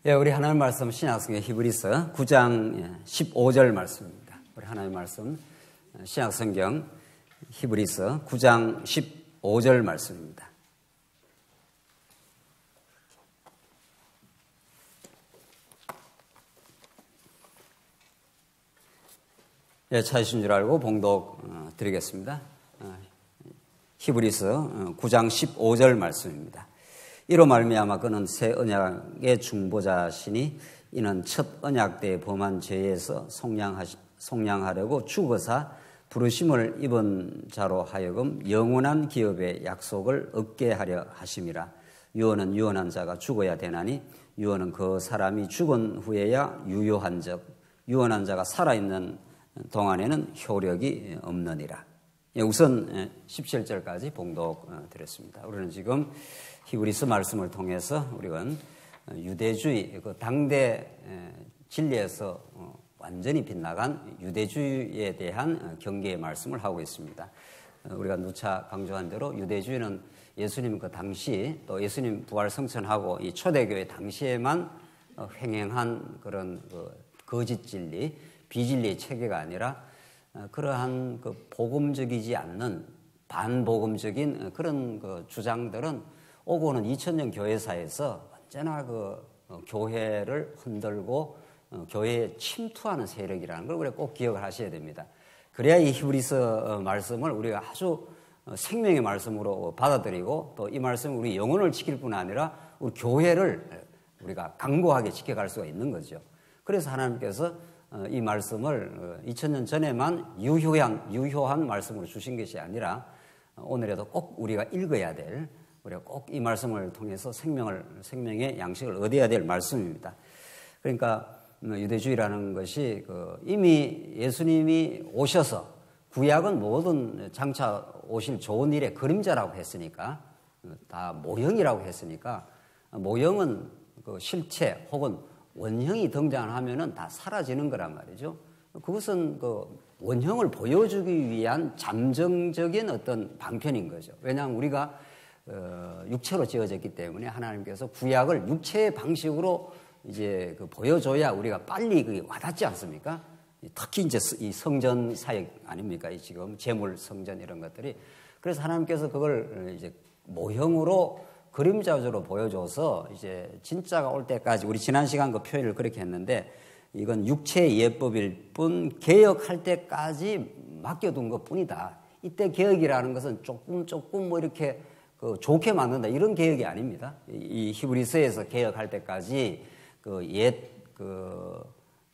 예, 우리 하나님 말씀 신약성경 히브리서 9장 15절 말씀입니다. 우리 하나님 말씀 신약성경 히브리서 9장 15절 말씀입니다. 예, 찾으신 줄 알고 봉독 드리겠습니다. 히브리서 9장 15절 말씀입니다. 이로 말미암아 그는 새 언약의 중보자시니 이는 첫 언약 때에 범한 죄에서 속량하려고 죽어사 부르심을 입은 자로 하여금 영원한 기업의 약속을 얻게 하려 하심이라. 유언은 유언한 자가 죽어야 되나니 유언은 그 사람이 죽은 후에야 유효한즉 유언한 자가 살아있는 동안에는 효력이 없느니라. 우선 17절까지 봉독 드렸습니다. 우리는 지금 히브리서 말씀을 통해서 우리가 유대주의, 그 당대 진리에서 완전히 빗나간 유대주의에 대한 경계의 말씀을 하고 있습니다. 우리가 누차 강조한 대로 유대주의는 예수님 그 당시 또 예수님 부활 성천하고 이 초대교회 당시에만 횡행한 그런 그 거짓 진리, 비진리의 체계가 아니라 그러한 그 복음적이지 않는 반복음적인 그런 그 주장들은 오고는 2000년 교회사에서 언제나 그 교회를 흔들고 교회에 침투하는 세력이라는 걸 우리가 꼭 기억을 하셔야 됩니다. 그래야 이 히브리서 말씀을 우리가 아주 생명의 말씀으로 받아들이고 또 이 말씀이 우리 영혼을 지킬 뿐 아니라 우리 교회를 우리가 강고하게 지켜갈 수가 있는 거죠. 그래서 하나님께서 이 말씀을 2000년 전에만 유효한 말씀으로 주신 것이 아니라 오늘에도 꼭 우리가 읽어야 될, 우리가 꼭 이 말씀을 통해서 생명의 양식을 얻어야 될 말씀입니다. 그러니까 유대주의라는 것이 이미 예수님이 오셔서 구약은 모든 장차 오실 좋은 일의 그림자라고 했으니까, 다 모형이라고 했으니까, 모형은 그 실체 혹은 원형이 등장하면은 다 사라지는 거란 말이죠. 그것은 그 원형을 보여주기 위한 잠정적인 어떤 방편인 거죠. 왜냐하면 우리가 육체로 지어졌기 때문에 하나님께서 구약을 육체의 방식으로 이제 보여줘야 우리가 빨리 그게 와닿지 않습니까? 특히 이제 이 성전 사역 아닙니까? 이 지금 제물 성전 이런 것들이. 그래서 하나님께서 그걸 이제 모형으로 그림자적으로 보여줘서 이제 진짜가 올 때까지, 우리 지난 시간 그 표현을 그렇게 했는데 이건 육체의 예법일 뿐 개혁할 때까지 맡겨둔 것 뿐이다. 이때 개혁이라는 것은 조금 뭐 이렇게 좋게 만든다 이런 개혁이 아닙니다. 이 히브리서에서 개혁할 때까지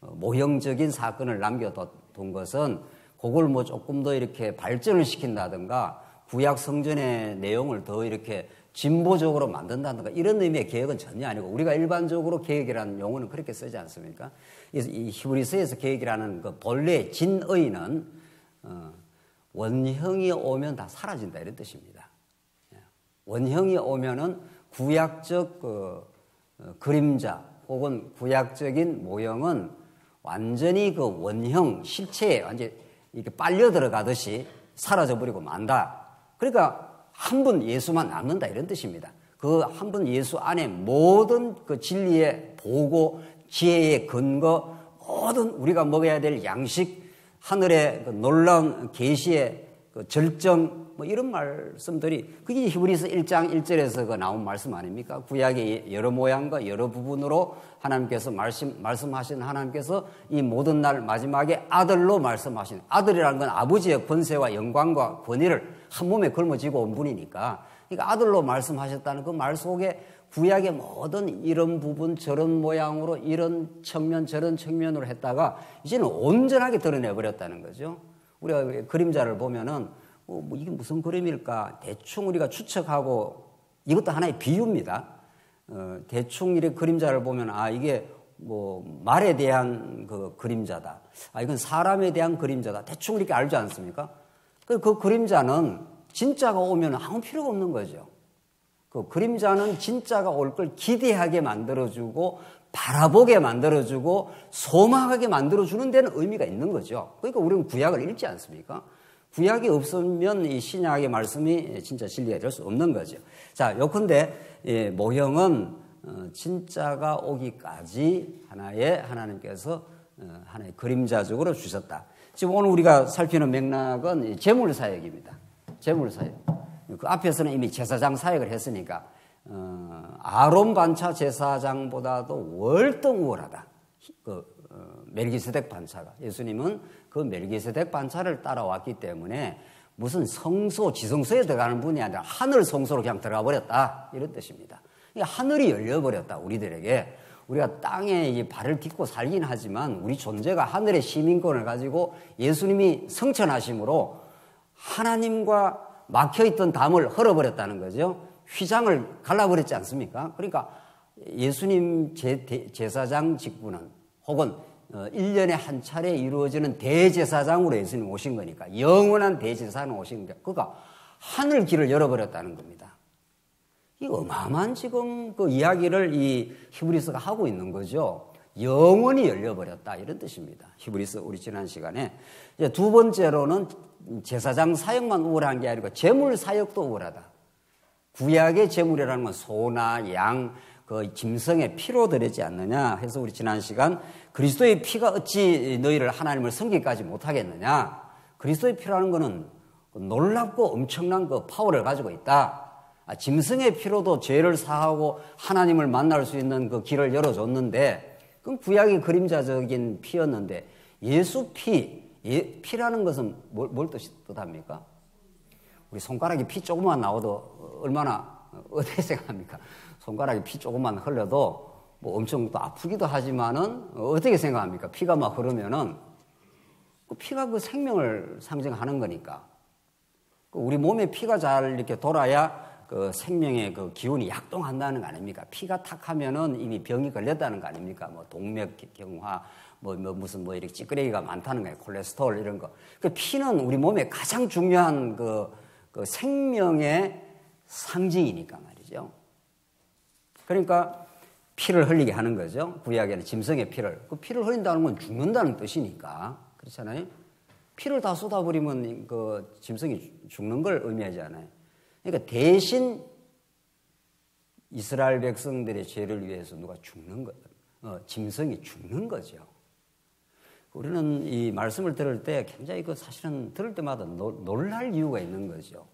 모형적인 사건을 남겨둔 것은 그걸 뭐 조금 더 이렇게 발전을 시킨다든가 구약 성전의 내용을 더 이렇게 진보적으로 만든다든가 이런 의미의 개혁은 전혀 아니고, 우리가 일반적으로 개혁이라는 용어는 그렇게 쓰지 않습니까? 이 히브리서에서 개혁이라는 그 본래 진의는 원형이 오면 다 사라진다 이런 뜻입니다. 원형이 오면은 구약적 그림자 혹은 구약적인 모형은 완전히 그 원형 실체에 완전히 이렇게 빨려 들어가듯이 사라져버리고 만다. 그러니까 한 분 예수만 남는다 이런 뜻입니다. 그 한 분 예수 안에 모든 그 진리의 보고, 지혜의 근거, 모든 우리가 먹어야 될 양식, 하늘의 그 놀라운 계시의 그 절정, 뭐 이런 말씀들이, 그게 히브리서 1장 1절에서 나온 말씀 아닙니까? 구약의 여러 모양과 여러 부분으로 하나님께서 말씀하신 하나님께서 이 모든 날 마지막에 아들로 말씀하신, 아들이라는 건 아버지의 권세와 영광과 권위를 한 몸에 걸머쥐고 온 분이니까, 그러니까 아들로 말씀하셨다는 그 말 속에 구약의 모든 이런 부분 저런 모양으로 이런 측면 저런 측면으로 했다가 이제는 온전하게 드러내버렸다는 거죠. 우리가 그림자를 보면은 뭐 이게 무슨 그림일까 대충 우리가 추측하고, 이것도 하나의 비유입니다. 대충 이렇게 그림자를 보면 이게 뭐 말에 대한 그 그림자다, 이건 사람에 대한 그림자다, 대충 이렇게 알지 않습니까? 그 그림자는 진짜가 오면 아무 필요가 없는 거죠. 그 그림자는 진짜가 올 걸 기대하게 만들어주고 바라보게 만들어주고 소망하게 만들어주는 데는 의미가 있는 거죠. 그러니까 우리는 구약을 읽지 않습니까? 구약이 없으면 이 신약의 말씀이 진짜 진리가 될 수 없는 거죠. 자, 요컨대 모형은 진짜가 오기까지 하나님께서 하나의 그림자적으로 주셨다. 지금 오늘 우리가 살피는 맥락은 제물사역입니다. 제물사역. 그 앞에서는 이미 제사장 사역을 했으니까 아론 반차 제사장보다도 월등 우월하다. 멜기세덱 반차가. 예수님은 그 멜기세덱 반차를 따라왔기 때문에 무슨 성소, 지성소에 들어가는 분이 아니라 하늘 성소로 그냥 들어가 버렸다. 이런 뜻입니다. 하늘이 열려버렸다. 우리들에게. 우리가 땅에 발을 딛고 살긴 하지만 우리 존재가 하늘의 시민권을 가지고 예수님이 성천하심으로 하나님과 막혀있던 담을 헐어버렸다는 거죠. 휘장을 갈라버렸지 않습니까? 그러니까 예수님 제사장 직분은 혹은 1년에 한 차례 이루어지는 대제사장으로 예수님 오신 거니까 영원한 대제사장 오신 거니까 그가 하늘 길을 열어버렸다는 겁니다. 이 어마어마한 지금 그 이야기를 이 히브리서가 하고 있는 거죠. 영원히 열려버렸다 이런 뜻입니다. 히브리서 우리 지난 시간에 이제 두 번째로는 제사장 사역만 우월한 게 아니고 제물 사역도 우월하다. 구약의 제물이라는 건 소나 양, 그 짐승의 피로 드리지 않느냐 해서 우리 지난 시간 그리스도의 피가 어찌 너희를 하나님을 섬기기까지 못하겠느냐. 그리스도의 피라는 것은 놀랍고 엄청난 그 파워를 가지고 있다. 짐승의 피로도 죄를 사하고 하나님을 만날 수 있는 그 길을 열어줬는데 그건 구약의 그림자적인 피였는데 예수 피라는 것은 뭘 뜻합니까? 우리 손가락에 피 조금만 나와도 얼마나 어떻게 생각합니까? 손가락에 피 조금만 흘려도 뭐 엄청 또 아프기도 하지만은 어떻게 생각합니까? 피가 막 흐르면은 그 피가 그 생명을 상징하는 거니까 우리 몸에 피가 잘 이렇게 돌아야 그 생명의 그 기운이 약동한다는 거 아닙니까? 피가 탁하면은 이미 병이 걸렸다는 거 아닙니까? 뭐 동맥경화, 무슨 이렇게 찌끄레기가 많다는 거예요. 콜레스테롤 이런 거. 그 피는 우리 몸에 가장 중요한 그 생명의 상징이니까 말이죠. 그러니까 피를 흘리게 하는 거죠. 구약에는 짐승의 피를. 그 피를 흘린다는 건 죽는다는 뜻이니까. 그렇잖아요. 피를 다 쏟아버리면 그 짐승이 죽는 걸 의미하지 않아요. 그러니까 대신 이스라엘 백성들의 죄를 위해서 누가 죽는 거, 짐승이 죽는 거죠. 우리는 이 말씀을 들을 때 굉장히 사실은 들을 때마다 놀랄 이유가 있는 거죠.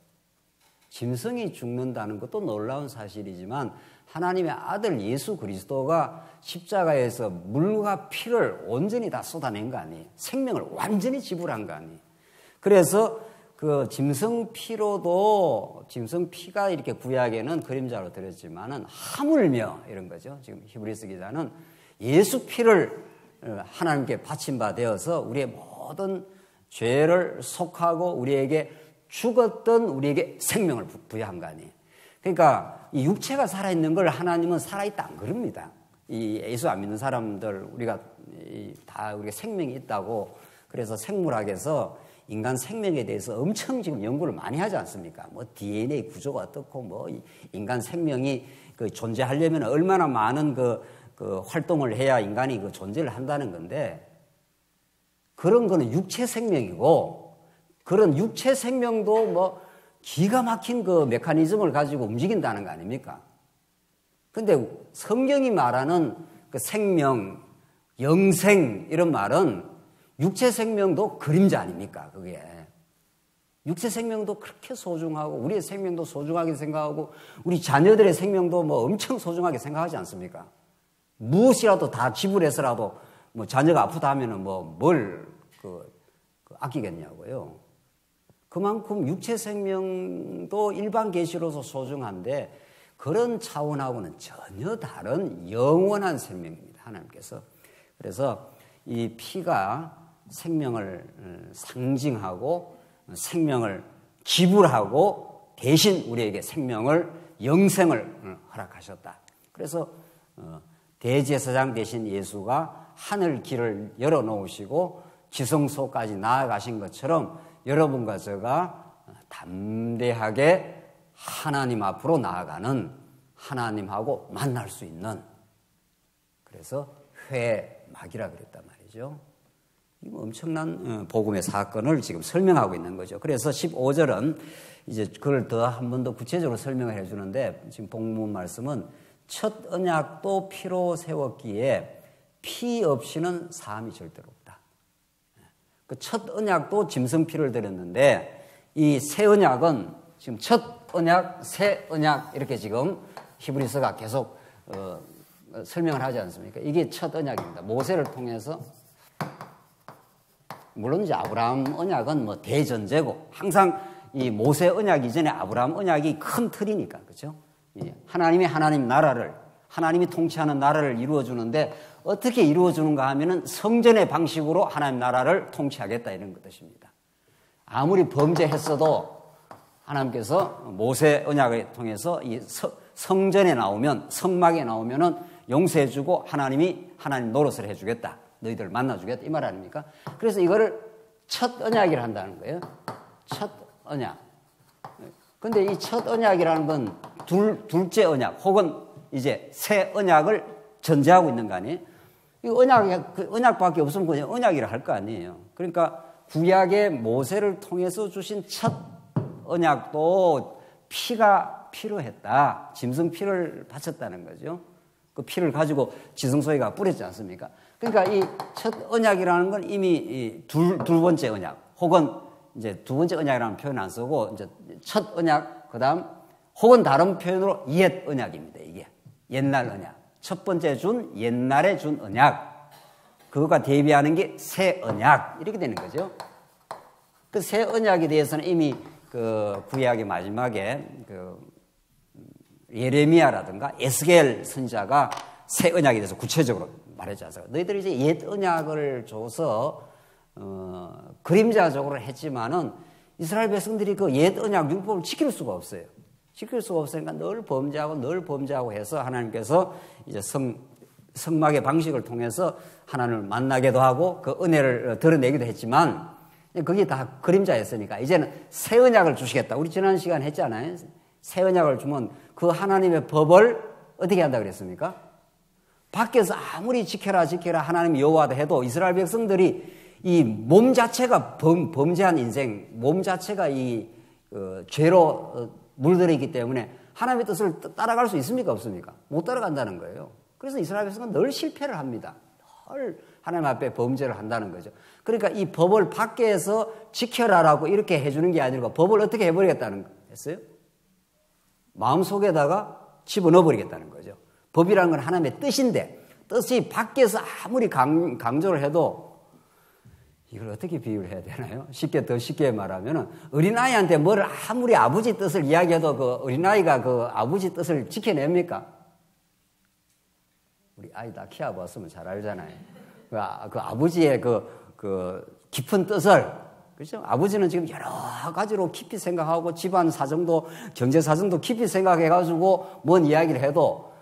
짐승이 죽는다는 것도 놀라운 사실이지만 하나님의 아들 예수 그리스도가 십자가에서 물과 피를 온전히 다 쏟아낸 거 아니에요. 생명을 완전히 지불한 거 아니에요. 그래서 그 짐승 피가 이렇게 구약에는 그림자로 들었지만은 하물며 이런 거죠. 지금 히브리서 기자는 예수 피를 하나님께 바친 바 되어서 우리의 모든 죄를 속하고 우리에게 죽었던 우리에게 생명을 부여한 거 아니에요. 그러니까 이 육체가 살아있는 걸 하나님은 살아있다 안 그럽니다. 이 예수 안 믿는 사람들 우리가 생명이 있다고 그래서 생물학에서 인간 생명에 대해서 엄청 지금 연구를 많이 하지 않습니까? 뭐 DNA 구조가 어떻고 뭐 인간 생명이 그 존재하려면 얼마나 많은 그 활동을 해야 인간이 그 존재를 한다는 건데 그런 거는 육체 생명이고 그런 육체 생명도 뭐 기가 막힌 그 메커니즘을 가지고 움직인다는 거 아닙니까? 근데 성경이 말하는 그 생명, 영생 이런 말은 육체 생명도 그림자 아닙니까? 그게. 육체 생명도 그렇게 소중하고 우리의 생명도 소중하게 생각하고 우리 자녀들의 생명도 뭐 엄청 소중하게 생각하지 않습니까? 무엇이라도 다 지불해서라도 뭐 자녀가 아프다 하면은 뭘 아끼겠냐고요. 그만큼 육체 생명도 일반 계시로서 소중한데 그런 차원하고는 전혀 다른 영원한 생명입니다. 하나님께서. 그래서 이 피가 생명을 상징하고 생명을 지불하고 대신 우리에게 생명을 영생을 허락하셨다. 그래서 대제사장 대신 예수가 하늘 길을 열어놓으시고 지성소까지 나아가신 것처럼 여러분과 제가 담대하게 하나님 앞으로 나아가는 하나님하고 만날 수 있는 그래서 회막이라 그랬단 말이죠. 이거 엄청난 복음의 사건을 지금 설명하고 있는 거죠. 그래서 15절은 이제 그걸 더 한 번 더 구체적으로 설명을 해주는데 지금 본문 말씀은 첫 언약도 피로 세웠기에 피 없이는 사함이 절대로 없다. 그 첫 언약도 짐승 피를 드렸는데 이 새 언약은 지금 첫 언약, 새 언약 이렇게 지금 히브리서가 계속 설명을 하지 않습니까? 이게 첫 언약입니다. 모세를 통해서 물론 이제 아브라함 언약은 뭐 대전제고 항상 이 모세 언약 이전에 아브라함 언약이 큰 틀이니까 그렇죠? 하나님이 하나님 나라를 하나님이 통치하는 나라를 이루어 주는데 어떻게 이루어 주는가 하면은 성전의 방식으로 하나님 나라를 통치하겠다 이런 뜻입니다. 아무리 범죄했어도 하나님께서 모세 언약을 통해서 이 성전에 나오면 성막에 나오면은 용서해 주고 하나님 노릇을 해 주겠다. 너희들 만나 주겠다 이 말 아닙니까? 그래서 이거를 첫 언약이라 한다는 거예요. 첫 언약. 근데 이 첫 언약이라는 건 둘째 언약 혹은 이제 새 언약을 전제하고 있는 거 아니에요? 이 언약밖에 없으면 그냥 언약이라 할 거 아니에요. 그러니까 구약의 모세를 통해서 주신 첫 언약도 피가 필요했다. 짐승 피를 바쳤다는 거죠. 그 피를 가지고 지성소이가 뿌렸지 않습니까? 그러니까 이 첫 언약이라는 건 이미 둘 번째 언약 혹은 이제 두 번째 언약이라는 표현 안 쓰고 이제 첫 언약 그다음 혹은 다른 표현으로 옛 언약입니다. 이게 옛날 언약. 첫 번째 준 옛날에 준 언약. 그거가 대비하는 게 새 언약 이렇게 되는 거죠. 그 새 언약에 대해서는 이미 그 구약의 마지막에 그 예레미야라든가 에스겔 선지자가 새 언약에 대해서 구체적으로 말하지 않습니까? 너희들이 이제 옛 언약을 줘서 그림자적으로 했지만은 이스라엘 백성들이 그 옛 언약 율법을 지킬 수가 없어요. 지킬 수가 없으니까 늘 범죄하고 해서 하나님께서 이제 성막의 방식을 통해서 하나님을 만나기도 하고 그 은혜를 드러내기도 했지만 그게 다 그림자였으니까 이제는 새 언약을 주시겠다. 우리 지난 시간 했잖아요. 새 언약을 주면 그 하나님의 법을 어떻게 한다 그랬습니까? 밖에서 아무리 지켜라 하나님 여호와다 해도 이스라엘 백성들이 이 몸 자체가 범죄한 인생, 몸 자체가 이 죄로 물들어 있기 때문에 하나님의 뜻을 따라갈 수 있습니까? 없습니까? 못 따라간다는 거예요. 그래서 이스라엘 백성은 늘 실패를 합니다. 늘 하나님 앞에 범죄를 한다는 거죠. 그러니까 이 법을 밖에서 지켜라라고 이렇게 해주는 게 아니고 법을 어떻게 해버리겠다는 거였어요? 마음속에다가 집어넣어버리겠다는 거죠. 법이라는 건 하나님의 뜻인데 뜻이 밖에서 아무리 강조를 해도 이걸 어떻게 비유를 해야 되나요? 더 쉽게 말하면은 어린아이한테 뭘 아무리 아버지 뜻을 이야기해도 그 어린아이가 그 아버지 뜻을 지켜냅니까? 우리 아이 다 키워봤으면 잘 알잖아요. 그 아버지의 그 깊은 뜻을, 그렇죠? 아버지는 지금 여러 가지로 깊이 생각하고 집안 사정도, 경제 사정도 깊이 생각해가지고 뭔 이야기를 해도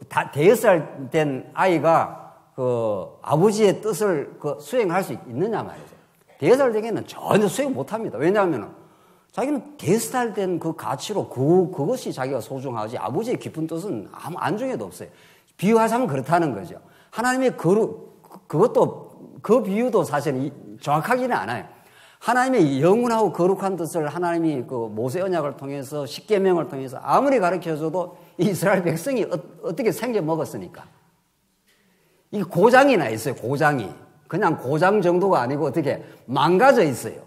다 대여살 된 아이가 그 아버지의 뜻을 수행할 수 있느냐 말이죠. 대여살 되기에는 전혀 수행 못 합니다. 왜냐하면 자기는 대여살 된 그 가치로 그것이 자기가 소중하지 아버지의 깊은 뜻은 아무 안중에도 없어요. 비유하자면 그렇다는 거죠. 하나님의 그것도 그 비유도 사실 정확하지는 않아요. 하나님의 영원하고 거룩한 뜻을 하나님이 그 모세 언약을 통해서 십계명을 통해서 아무리 가르쳐줘도 이스라엘 백성이 어떻게 생겨 먹었으니까. 이게 고장이 나 있어요. 고장이. 그냥 고장 정도가 아니고 어떻게 망가져 있어요.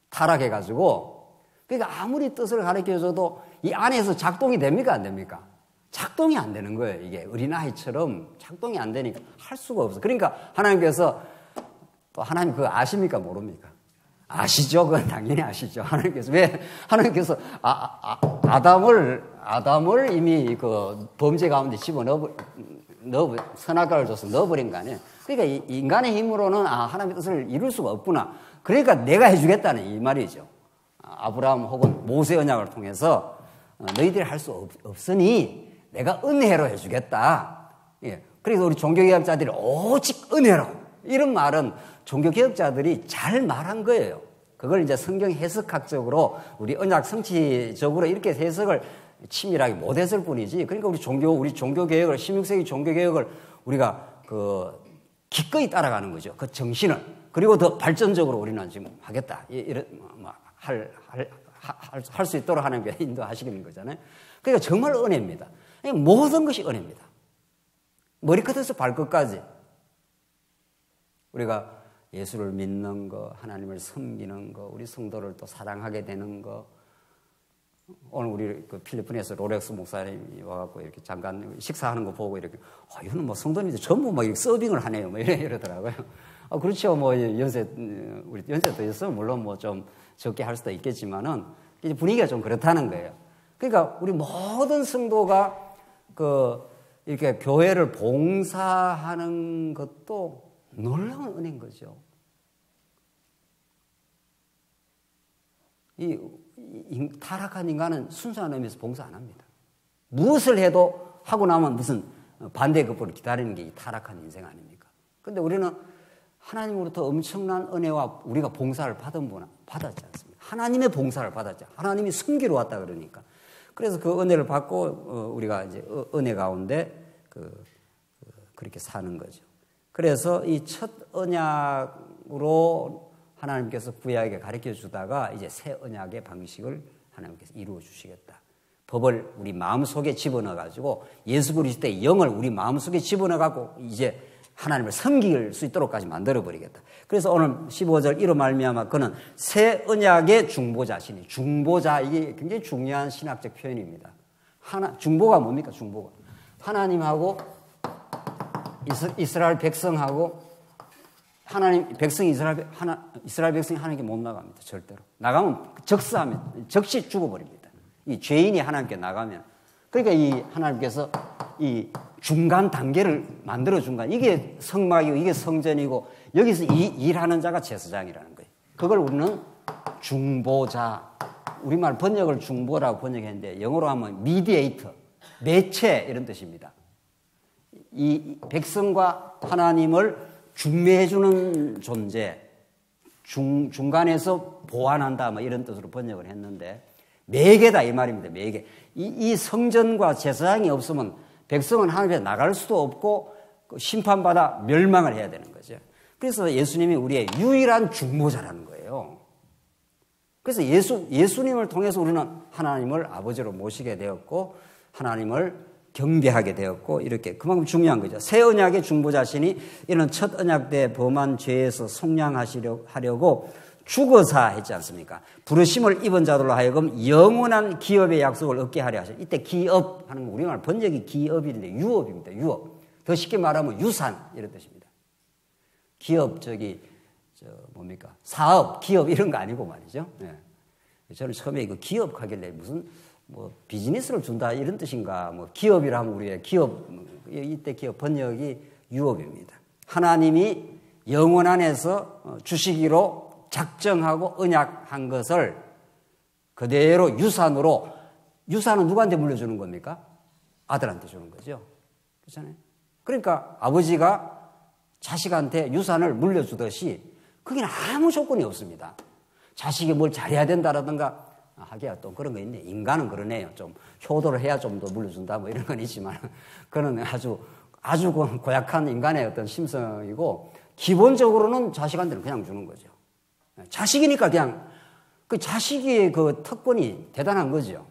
타락해가지고. 그러니까 아무리 뜻을 가르쳐줘도 이 안에서 작동이 됩니까? 안 됩니까? 작동이 안 되는 거예요. 이게 어린아이처럼 작동이 안 되니까 할 수가 없어. 그러니까 하나님께서 또 하나님 그거 아십니까? 모릅니까? 아시죠? 그건 당연히 아시죠. 하나님께서 왜 하나님께서 아담을 이미 그 범죄 가운데 선악과를 줘서 넣어버린 거 아니에요. 그러니까 인간의 힘으로는 하나님의 뜻을 이룰 수가 없구나. 그러니까 내가 해주겠다는 이 말이죠. 아브라함 혹은 모세 언약을 통해서 너희들이 할 수 없으니 내가 은혜로 해주겠다. 예. 그래서 우리 종교개혁자들이 오직 은혜로 이런 말은 종교개혁자들이 잘 말한 거예요. 그걸 이제 성경 해석학적으로 우리 언약 성취적으로 이렇게 해석을 치밀하게 못했을 뿐이지. 그러니까 우리 종교개혁을 16세기 종교개혁을 우리가 기꺼이 따라가는 거죠. 그 정신을. 그리고 더 발전적으로 우리는 지금 하겠다. 이런 할 수 있도록 하나님께 인도하시는 거잖아요. 그러니까 정말 은혜입니다. 모든 것이 은혜입니다. 머리끝에서 발끝까지. 우리가 예수를 믿는 거, 하나님을 섬기는 거, 우리 성도를 또 사랑하게 되는 거. 오늘 우리 그 필리핀에서 로렉스 목사님이 와갖고 이렇게 잠깐 식사하는 거 보고 이렇게, 이거는 뭐 성도님들 전부 막 서빙을 하네요. 뭐 이러더라고요. 그렇죠. 뭐 연세, 우리 연세 더 있으면 물론 뭐 좀 적게 할 수도 있겠지만은 이제 분위기가 좀 그렇다는 거예요. 그러니까 우리 모든 성도가 이렇게 교회를 봉사하는 것도 놀라운 은혜인 거죠. 이 타락한 인간은 순수한 의미에서 봉사 안 합니다. 무엇을 해도 하고 나면 무슨 반대급부를 기다리는 게 이 타락한 인생 아닙니까? 그런데 우리는 하나님으로부터 엄청난 은혜와 우리가 봉사를 받았지 않습니까? 하나님의 봉사를 받았죠. 하나님이 섬기러 왔다 그러니까. 그래서 그 은혜를 받고 우리가 이제 은혜 가운데 그렇게 사는 거죠. 그래서 이 첫 언약으로 하나님께서 구약에 가르쳐 주다가 이제 새 언약의 방식을 하나님께서 이루어 주시겠다. 법을 우리 마음속에 집어넣어 가지고 예수 그리스도의 영을 우리 마음속에 집어넣어 갖고 이제 하나님을 섬길 수 있도록까지 만들어 버리겠다. 그래서 오늘 15절 이로 말미암아 그는 새 언약의 중보자시니, 중보자, 이게 굉장히 중요한 신학적 표현입니다. 중보가 뭡니까? 중보가 하나님하고 이스라엘 백성하고 하나님 백성이 이스라엘 백성이 하나님께 못 나갑니다. 절대로. 나가면 적사하면 즉시 죽어버립니다. 이 죄인이 하나님께 나가면. 그러니까 이 하나님께서 이 중간 단계를 만들어 준 거야. 이게 성막이고 이게 성전이고 여기서 일하는 자가 제사장이라는 거예요. 그걸 우리는 중보자, 우리말 번역을 중보라고 번역했는데 영어로 하면 미디에이터, 매체 이런 뜻입니다. 이 백성과 하나님을 중매해주는 존재, 중간에서 보완한다 뭐 이런 뜻으로 번역을 했는데 매개다 이 말입니다. 매개. 이 성전과 제사장이 없으면 백성은 하나님 앞에 나갈 수도 없고 심판받아 멸망을 해야 되는 거죠. 그래서 예수님이 우리의 유일한 중보자라는 거예요. 그래서 예수님을 통해서 우리는 하나님을 아버지로 모시게 되었고 하나님을 경배하게 되었고 이렇게 그만큼 중요한 거죠. 새 언약의 중보자시니 이는 첫 언약 때 범한 죄에서 속량하려고 죽어사 했지 않습니까? 부르심을 입은 자들로 하여금 영원한 기업의 약속을 얻게 하려 하셨어요. 이때 기업 하는 거 우리말 번역이 기업인데 유업입니다. 유업. 더 쉽게 말하면 유산 이런 뜻입니다. 기업 뭡니까? 사업, 기업 이런 거 아니고 말이죠. 네. 저는 처음에 이거 기업 하길래 무슨 비즈니스를 준다 이런 뜻인가? 기업이라 하면 우리의 기업, 이때 기업 번역이 유업입니다. 하나님이 영원 안에서 주시기로 작정하고 언약한 것을 그대로 유산은 누구한테 물려주는 겁니까? 아들한테 주는 거죠. 그렇잖아요. 그러니까 아버지가 자식한테 유산을 물려주듯이 거기는 아무 조건이 없습니다. 자식이 뭘 잘해야 된다라든가 하기야 또 그런 거 있네. 인간은 그러네요. 좀 효도를 해야 좀 더 물려준다 뭐 이런 건 있지만 그건 아주 고약한 인간의 어떤 심성이고 기본적으로는 자식한테는 그냥 주는 거죠. 자식이니까 그냥 그 자식의 그 특권이 대단한 거죠.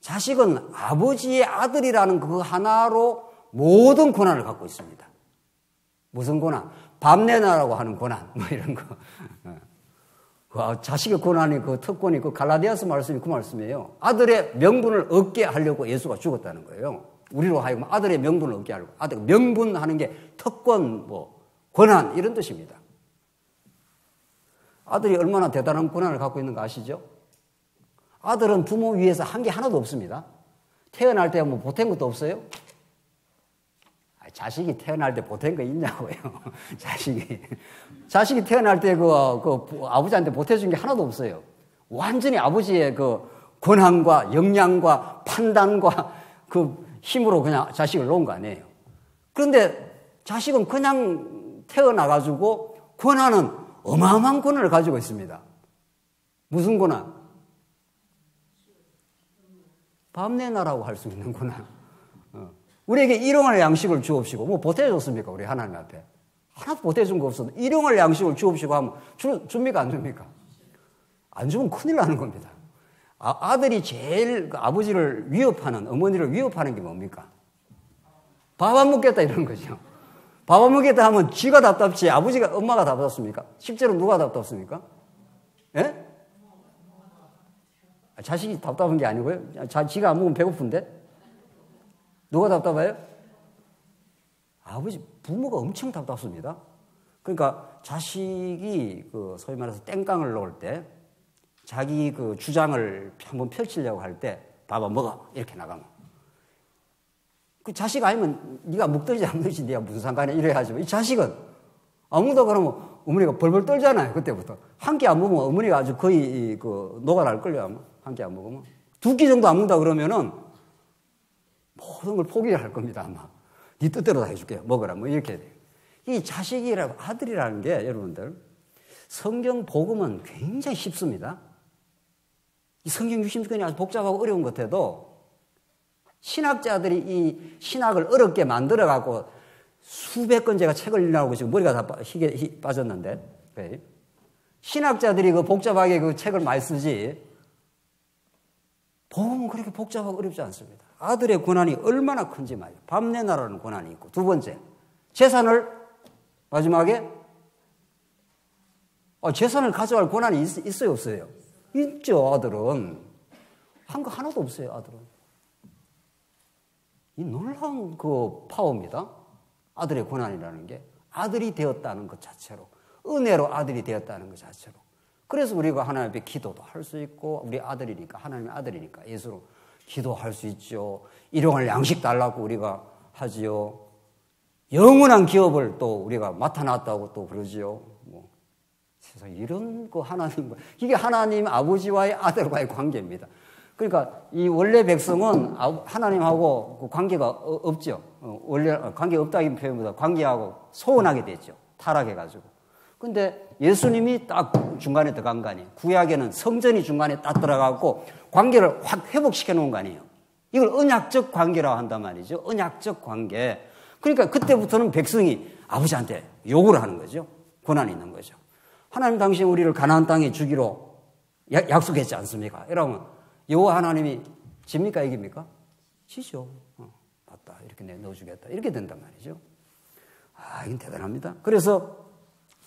자식은 아버지의 아들이라는 그 하나로 모든 권한을 갖고 있습니다. 무슨 권한? 밥 내놔라고 하는 권한 뭐 이런 거. 자식의 권한이 그 특권이 그 갈라디아서 말씀이 그 말씀이에요. 아들의 명분을 얻게 하려고 예수가 죽었다는 거예요. 우리로 하여금 아들의 명분을 얻게 하려고. 아들 명분하는 게 특권, 권한 이런 뜻입니다. 아들이 얼마나 대단한 권한을 갖고 있는 거 아시죠? 아들은 부모 위에서 한 게 하나도 없습니다. 태어날 때 보탠 것도 없어요? 자식이 태어날 때 보탠 거 있냐고요. 자식이 태어날 때 아버지한테 보태준 게 하나도 없어요. 완전히 아버지의 그 권한과 역량과 판단과 그 힘으로 그냥 자식을 놓은 거 아니에요. 그런데 자식은 그냥 태어나가지고 권한은 어마어마한 권한을 가지고 있습니다. 무슨 권한? 밥 내놔라고 할 수 있는 권한. 우리에게 일용할 양식을 주옵시고 보태줬습니까? 우리 하나님 앞에. 하나도 보태준 거 없어도 일용할 양식을 주옵시고 하면 줍니까? 안 줍니까? 안 주면 큰일 나는 겁니다. 아들이 제일 아버지를 위협하는, 어머니를 위협하는 게 뭡니까? 밥 안 먹겠다 이런 거죠. 밥 안 먹겠다 하면 쥐가 답답지 아버지가, 엄마가 답답습니까? 실제로 누가 답답습니까? 예? 자식이 답답한 게 아니고요. 지가 안 먹으면 배고픈데? 누가 답답해요? 아버지, 부모가 엄청 답답습니다. 그러니까 자식이 소위 말해서 땡깡을 놓을 때 자기 주장을 한번 펼치려고 할 때 밥 안 먹어 이렇게 나가면 그 자식 아니면 네가 먹든지 안 먹든지 네가 무슨 상관이야 이래야 하지만 이 자식은 안 먹다 그러면 어머니가 벌벌 떨잖아요. 그때부터 한 끼 안 먹으면 어머니가 아주 거의 녹아날걸요. 한 끼 안 먹으면 2끼 정도 안 먹는다 그러면은 모든 걸 포기할 겁니다. 아마 네 뜻대로 다 해줄게요. 먹어라 뭐 이렇게 돼요. 이 자식이라고 아들이라는 게 여러분들 성경 복음은 굉장히 쉽습니다. 이 성경 유심권이 아주 복잡하고 어려운 것 같아도 신학자들이 이 신학을 어렵게 만들어갖고 수백 권제가 책을 읽으라고 지금 머리가 다 희게 빠졌는데 신학자들이 복잡하게 그 책을 많이 쓰지 복음은 그렇게 복잡하고 어렵지 않습니다. 아들의 권한이 얼마나 큰지 말이에요. 밥 내놔라는 권한이 있고 두 번째 재산을 마지막에 재산을 가져갈 권한이 있어요 없어요? 있죠. 아들은 한 거 하나도 없어요. 아들은 이 놀라운 파워입니다. 아들의 권한이라는 게 아들이 되었다는 것 자체로 은혜로 아들이 되었다는 것 자체로 그래서 우리가 하나님 앞에 기도도 할 수 있고 우리 아들이니까 하나님의 아들이니까 예수로 기도할 수 있죠. 일용할 양식 달라고 우리가 하지요. 영원한 기업을 또 우리가 맡아놨다고 또 그러지요. 세상 이런 하나님 이게 하나님 아버지와의 아들과의 관계입니다. 그러니까 이 원래 백성은 하나님하고 관계가 없죠. 원래 관계 없다는 표현보다 관계하고 소원하게 됐죠. 타락해가지고. 근데 예수님이 딱 중간에 들어간 거 아니에요. 구약에는 성전이 중간에 딱 들어가고 관계를 확 회복시켜 놓은 거 아니에요. 이걸 언약적 관계라고 한단 말이죠. 언약적 관계. 그러니까 그때부터는 백성이 아버지한테 요구를 하는 거죠. 권한이 있는 거죠. 하나님 당시 우리를 가나안 땅에 주기로 약속했지 않습니까? 이러면 여호와 하나님이 집니까 이깁니까? 지죠. 맞다. 이렇게 넣어주겠다. 이렇게 된단 말이죠. 이건 대단합니다. 그래서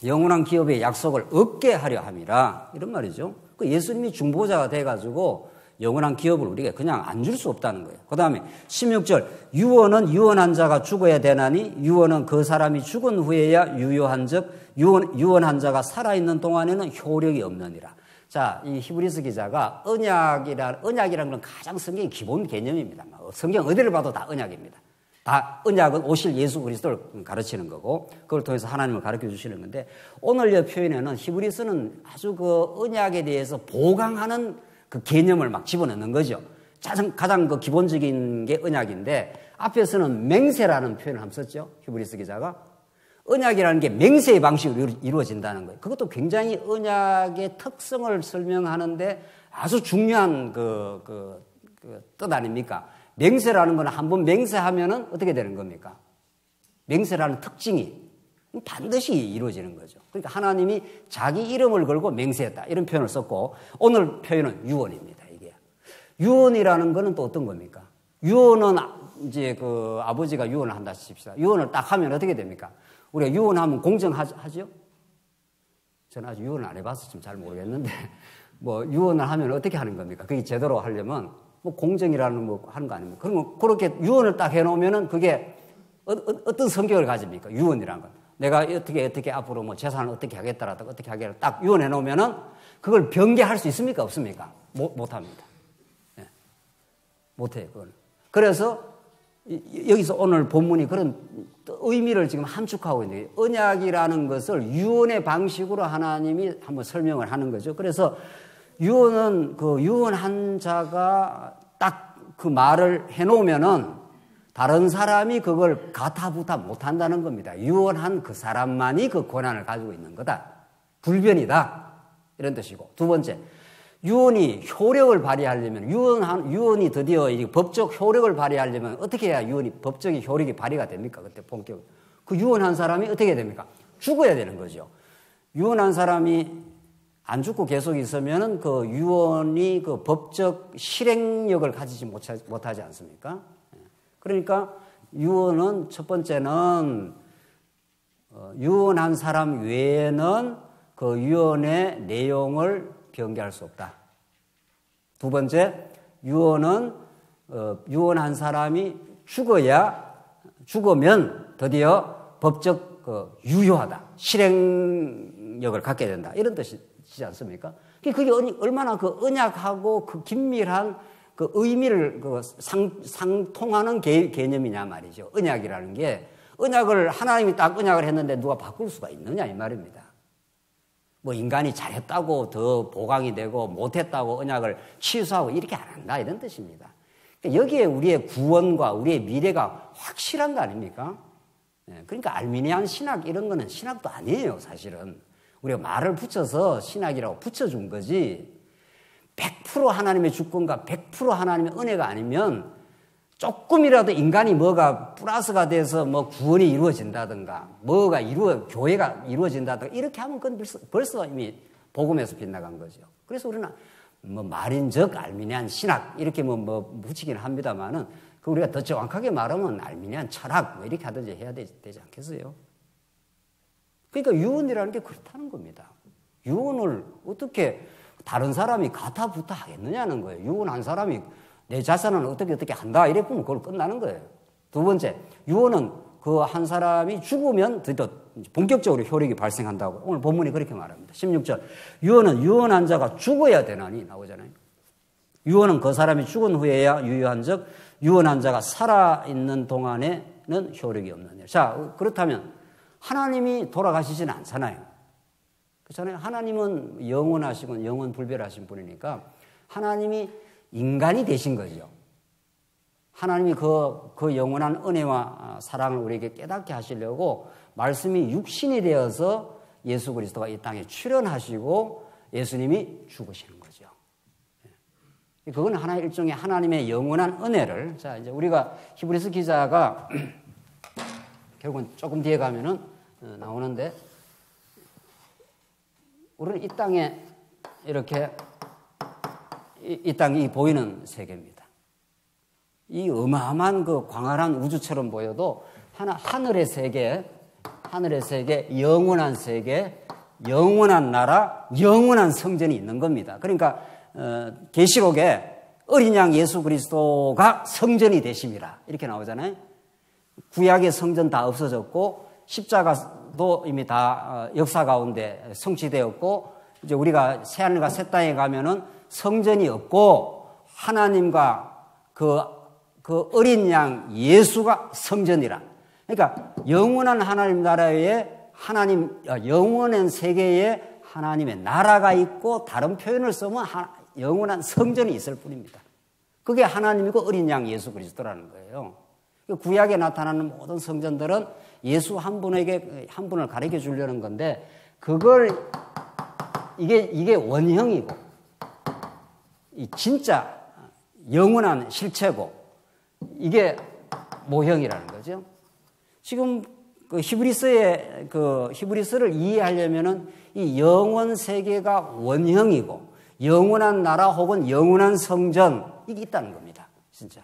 영원한 기업의 약속을 얻게 하려 함이라 이런 말이죠. 예수님이 중보자가 돼가지고 영원한 기업을 우리가 그냥 안 줄 수 없다는 거예요. 그 다음에 16절 유언은 유언한 자가 죽어야 되나니 유언은 그 사람이 죽은 후에야 유효한 즉 유언한 자가 살아있는 동안에는 효력이 없느니라. 자, 이 히브리서 기자가 언약이라는 건 가장 성경의 기본 개념입니다. 성경 어디를 봐도 다 언약입니다. 다 언약은 오실 예수 그리스도를 가르치는 거고 그걸 통해서 하나님을 가르쳐 주시는 건데 오늘 이 표현에는 히브리서는 아주 언약에 대해서 보강하는 그 개념을 막 집어넣는 거죠. 가장 기본적인 게 언약인데 앞에서는 맹세라는 표현을 한번 썼죠. 히브리서 기자가. 언약이라는 게 맹세의 방식으로 이루어진다는 거예요. 그것도 굉장히 언약의 특성을 설명하는데 아주 중요한 뜻 아닙니까? 맹세라는 건 한번 맹세하면은 어떻게 되는 겁니까? 맹세라는 특징이 반드시 이루어지는 거죠. 그러니까 하나님이 자기 이름을 걸고 맹세했다. 이런 표현을 썼고 오늘 표현은 유언입니다. 이게. 유언이라는 거는 또 어떤 겁니까? 유언은 이제 아버지가 유언을 한다 칩시다. 유언을 딱 하면 어떻게 됩니까? 우리가 유언하면 공정하죠? 저는 아직 유언을 안 해봐서 좀 잘 모르겠는데 유언을 하면 어떻게 하는 겁니까? 그게 제대로 하려면 공정이라는 하는 거 아닙니까? 그러면 그렇게 유언을 딱 해놓으면은 그게 어떤 성격을 가집니까? 유언이라는 건. 내가 어떻게 앞으로 재산을 어떻게 하겠다라든가 어떻게 하겠다 딱 유언해 놓으면은 그걸 변개할 수 있습니까? 없습니까? 못 합니다. 네. 못 해요, 그건. 그래서 여기서 오늘 본문이 그런 의미를 지금 함축하고 있는데 언약이라는 것을 유언의 방식으로 하나님이 한번 설명을 하는 거죠. 그래서 유언은 유언한 자가 딱 그 말을 해놓으면은 다른 사람이 그걸 가타부타 못한다는 겁니다. 유언한 그 사람만이 그 권한을 가지고 있는 거다. 불변이다. 이런 뜻이고. 두 번째, 유언이 효력을 발휘하려면 유언이 드디어 법적 효력을 발휘하려면 어떻게 해야 법적인 효력이 발휘가 됩니까? 그때 본격. 그 유언한 사람이 어떻게 됩니까? 죽어야 되는 거죠. 유언한 사람이 안 죽고 계속 있으면은 그 유언이 그 법적 실행력을 가지지 못하지 않습니까? 그러니까 유언은 첫 번째는 유언한 사람 외에는 그 유언의 내용을 변개할 수 없다. 두 번째, 유언은 유언한 사람이 죽으면 드디어 법적 유효하다. 실행력을 갖게 된다. 이런 뜻이지 않습니까? 그게 얼마나 그 언약하고 그 긴밀한 그 의미를 상통하는 개념이냐 말이죠. 언약이라는 게 언약을 하나님이 딱 언약을 했는데 누가 바꿀 수가 있느냐 이 말입니다. 뭐 인간이 잘했다고 더 보강이 되고 못했다고 언약을 취소하고 이렇게 안 한다 이런 뜻입니다. 그러니까 여기에 우리의 구원과 우리의 미래가 확실한 거 아닙니까? 그러니까 알미니안 신학 이런 거는 신학도 아니에요 사실은. 우리가 말을 붙여서 신학이라고 붙여준 거지 100% 하나님의 주권과 100% 하나님의 은혜가 아니면 조금이라도 인간이 뭐가 플러스가 돼서 뭐 구원이 이루어진다든가 뭐가 교회가 이루어진다든가 이렇게 하면 그건 벌써 이미 복음에서 빗나간 거죠. 그래서 우리는 뭐 말인적 알미니안 신학 이렇게 뭐 붙이긴 합니다만은 그 우리가 더 정확하게 말하면 알미니안 철학 뭐 이렇게 하든지 해야 되지 않겠어요? 그러니까 유언이라는 게 그렇다는 겁니다. 유언을 어떻게 다른 사람이 가타부타 하겠느냐는 거예요. 유언한 사람이 내 자산은 어떻게 한다 이래 보면 그걸 끝나는 거예요. 두 번째, 유언은 그 한 사람이 죽으면 드디어 본격적으로 효력이 발생한다고 오늘 본문이 그렇게 말합니다. 16절 유언은 유언한 자가 죽어야 되나니 나오잖아요. 유언은 그 사람이 죽은 후에야 유효한즉 유언한 자가 살아있는 동안에는 효력이 없느니라. 자, 그렇다면 하나님이 돌아가시지는 않잖아요. 그렇잖아요. 하나님은 영원하시고 영원 불멸하신 분이니까 하나님이 인간이 되신 거죠. 하나님이 그 영원한 은혜와 사랑을 우리에게 깨닫게 하시려고 말씀이 육신이 되어서 예수 그리스도가 이 땅에 출현하시고 예수님이 죽으시는 거죠. 그건 하나의 일종의 하나님의 영원한 은혜를 자 이제 우리가 히브리서 기자가 결국은 조금 뒤에 가면은 나오는데 우리는 이 땅에 이렇게 이 땅이 보이는 세계입니다. 이 어마어마한 그 광활한 우주처럼 보여도 하늘의 세계, 영원한 세계, 영원한 나라, 영원한 성전이 있는 겁니다. 그러니까 계시록에 어린 양 예수 그리스도가 성전이 되심이라 이렇게 나오잖아요. 구약의 성전 다 없어졌고 십자가도 이미 다 역사 가운데 성취되었고 이제 우리가 새하늘과 새 땅에 가면은 성전이 없고 하나님과 그 어린 양 예수가 성전이라. 그러니까 영원한 하나님 나라에 영원한 세계에 하나님의 나라가 있고 다른 표현을 쓰면 영원한 성전이 있을 뿐입니다. 그게 하나님이고 어린 양 예수 그리스도라는 거예요. 구약에 나타나는 모든 성전들은 예수 한 분을 가르쳐 주려는 건데 이게 원형이고 이 진짜 영원한 실체고 이게 모형이라는 거죠. 지금 그 히브리서를 이해하려면은 이 영원 세계가 원형이고 영원한 나라 혹은 영원한 성전 이게 있다는 겁니다. 진짜.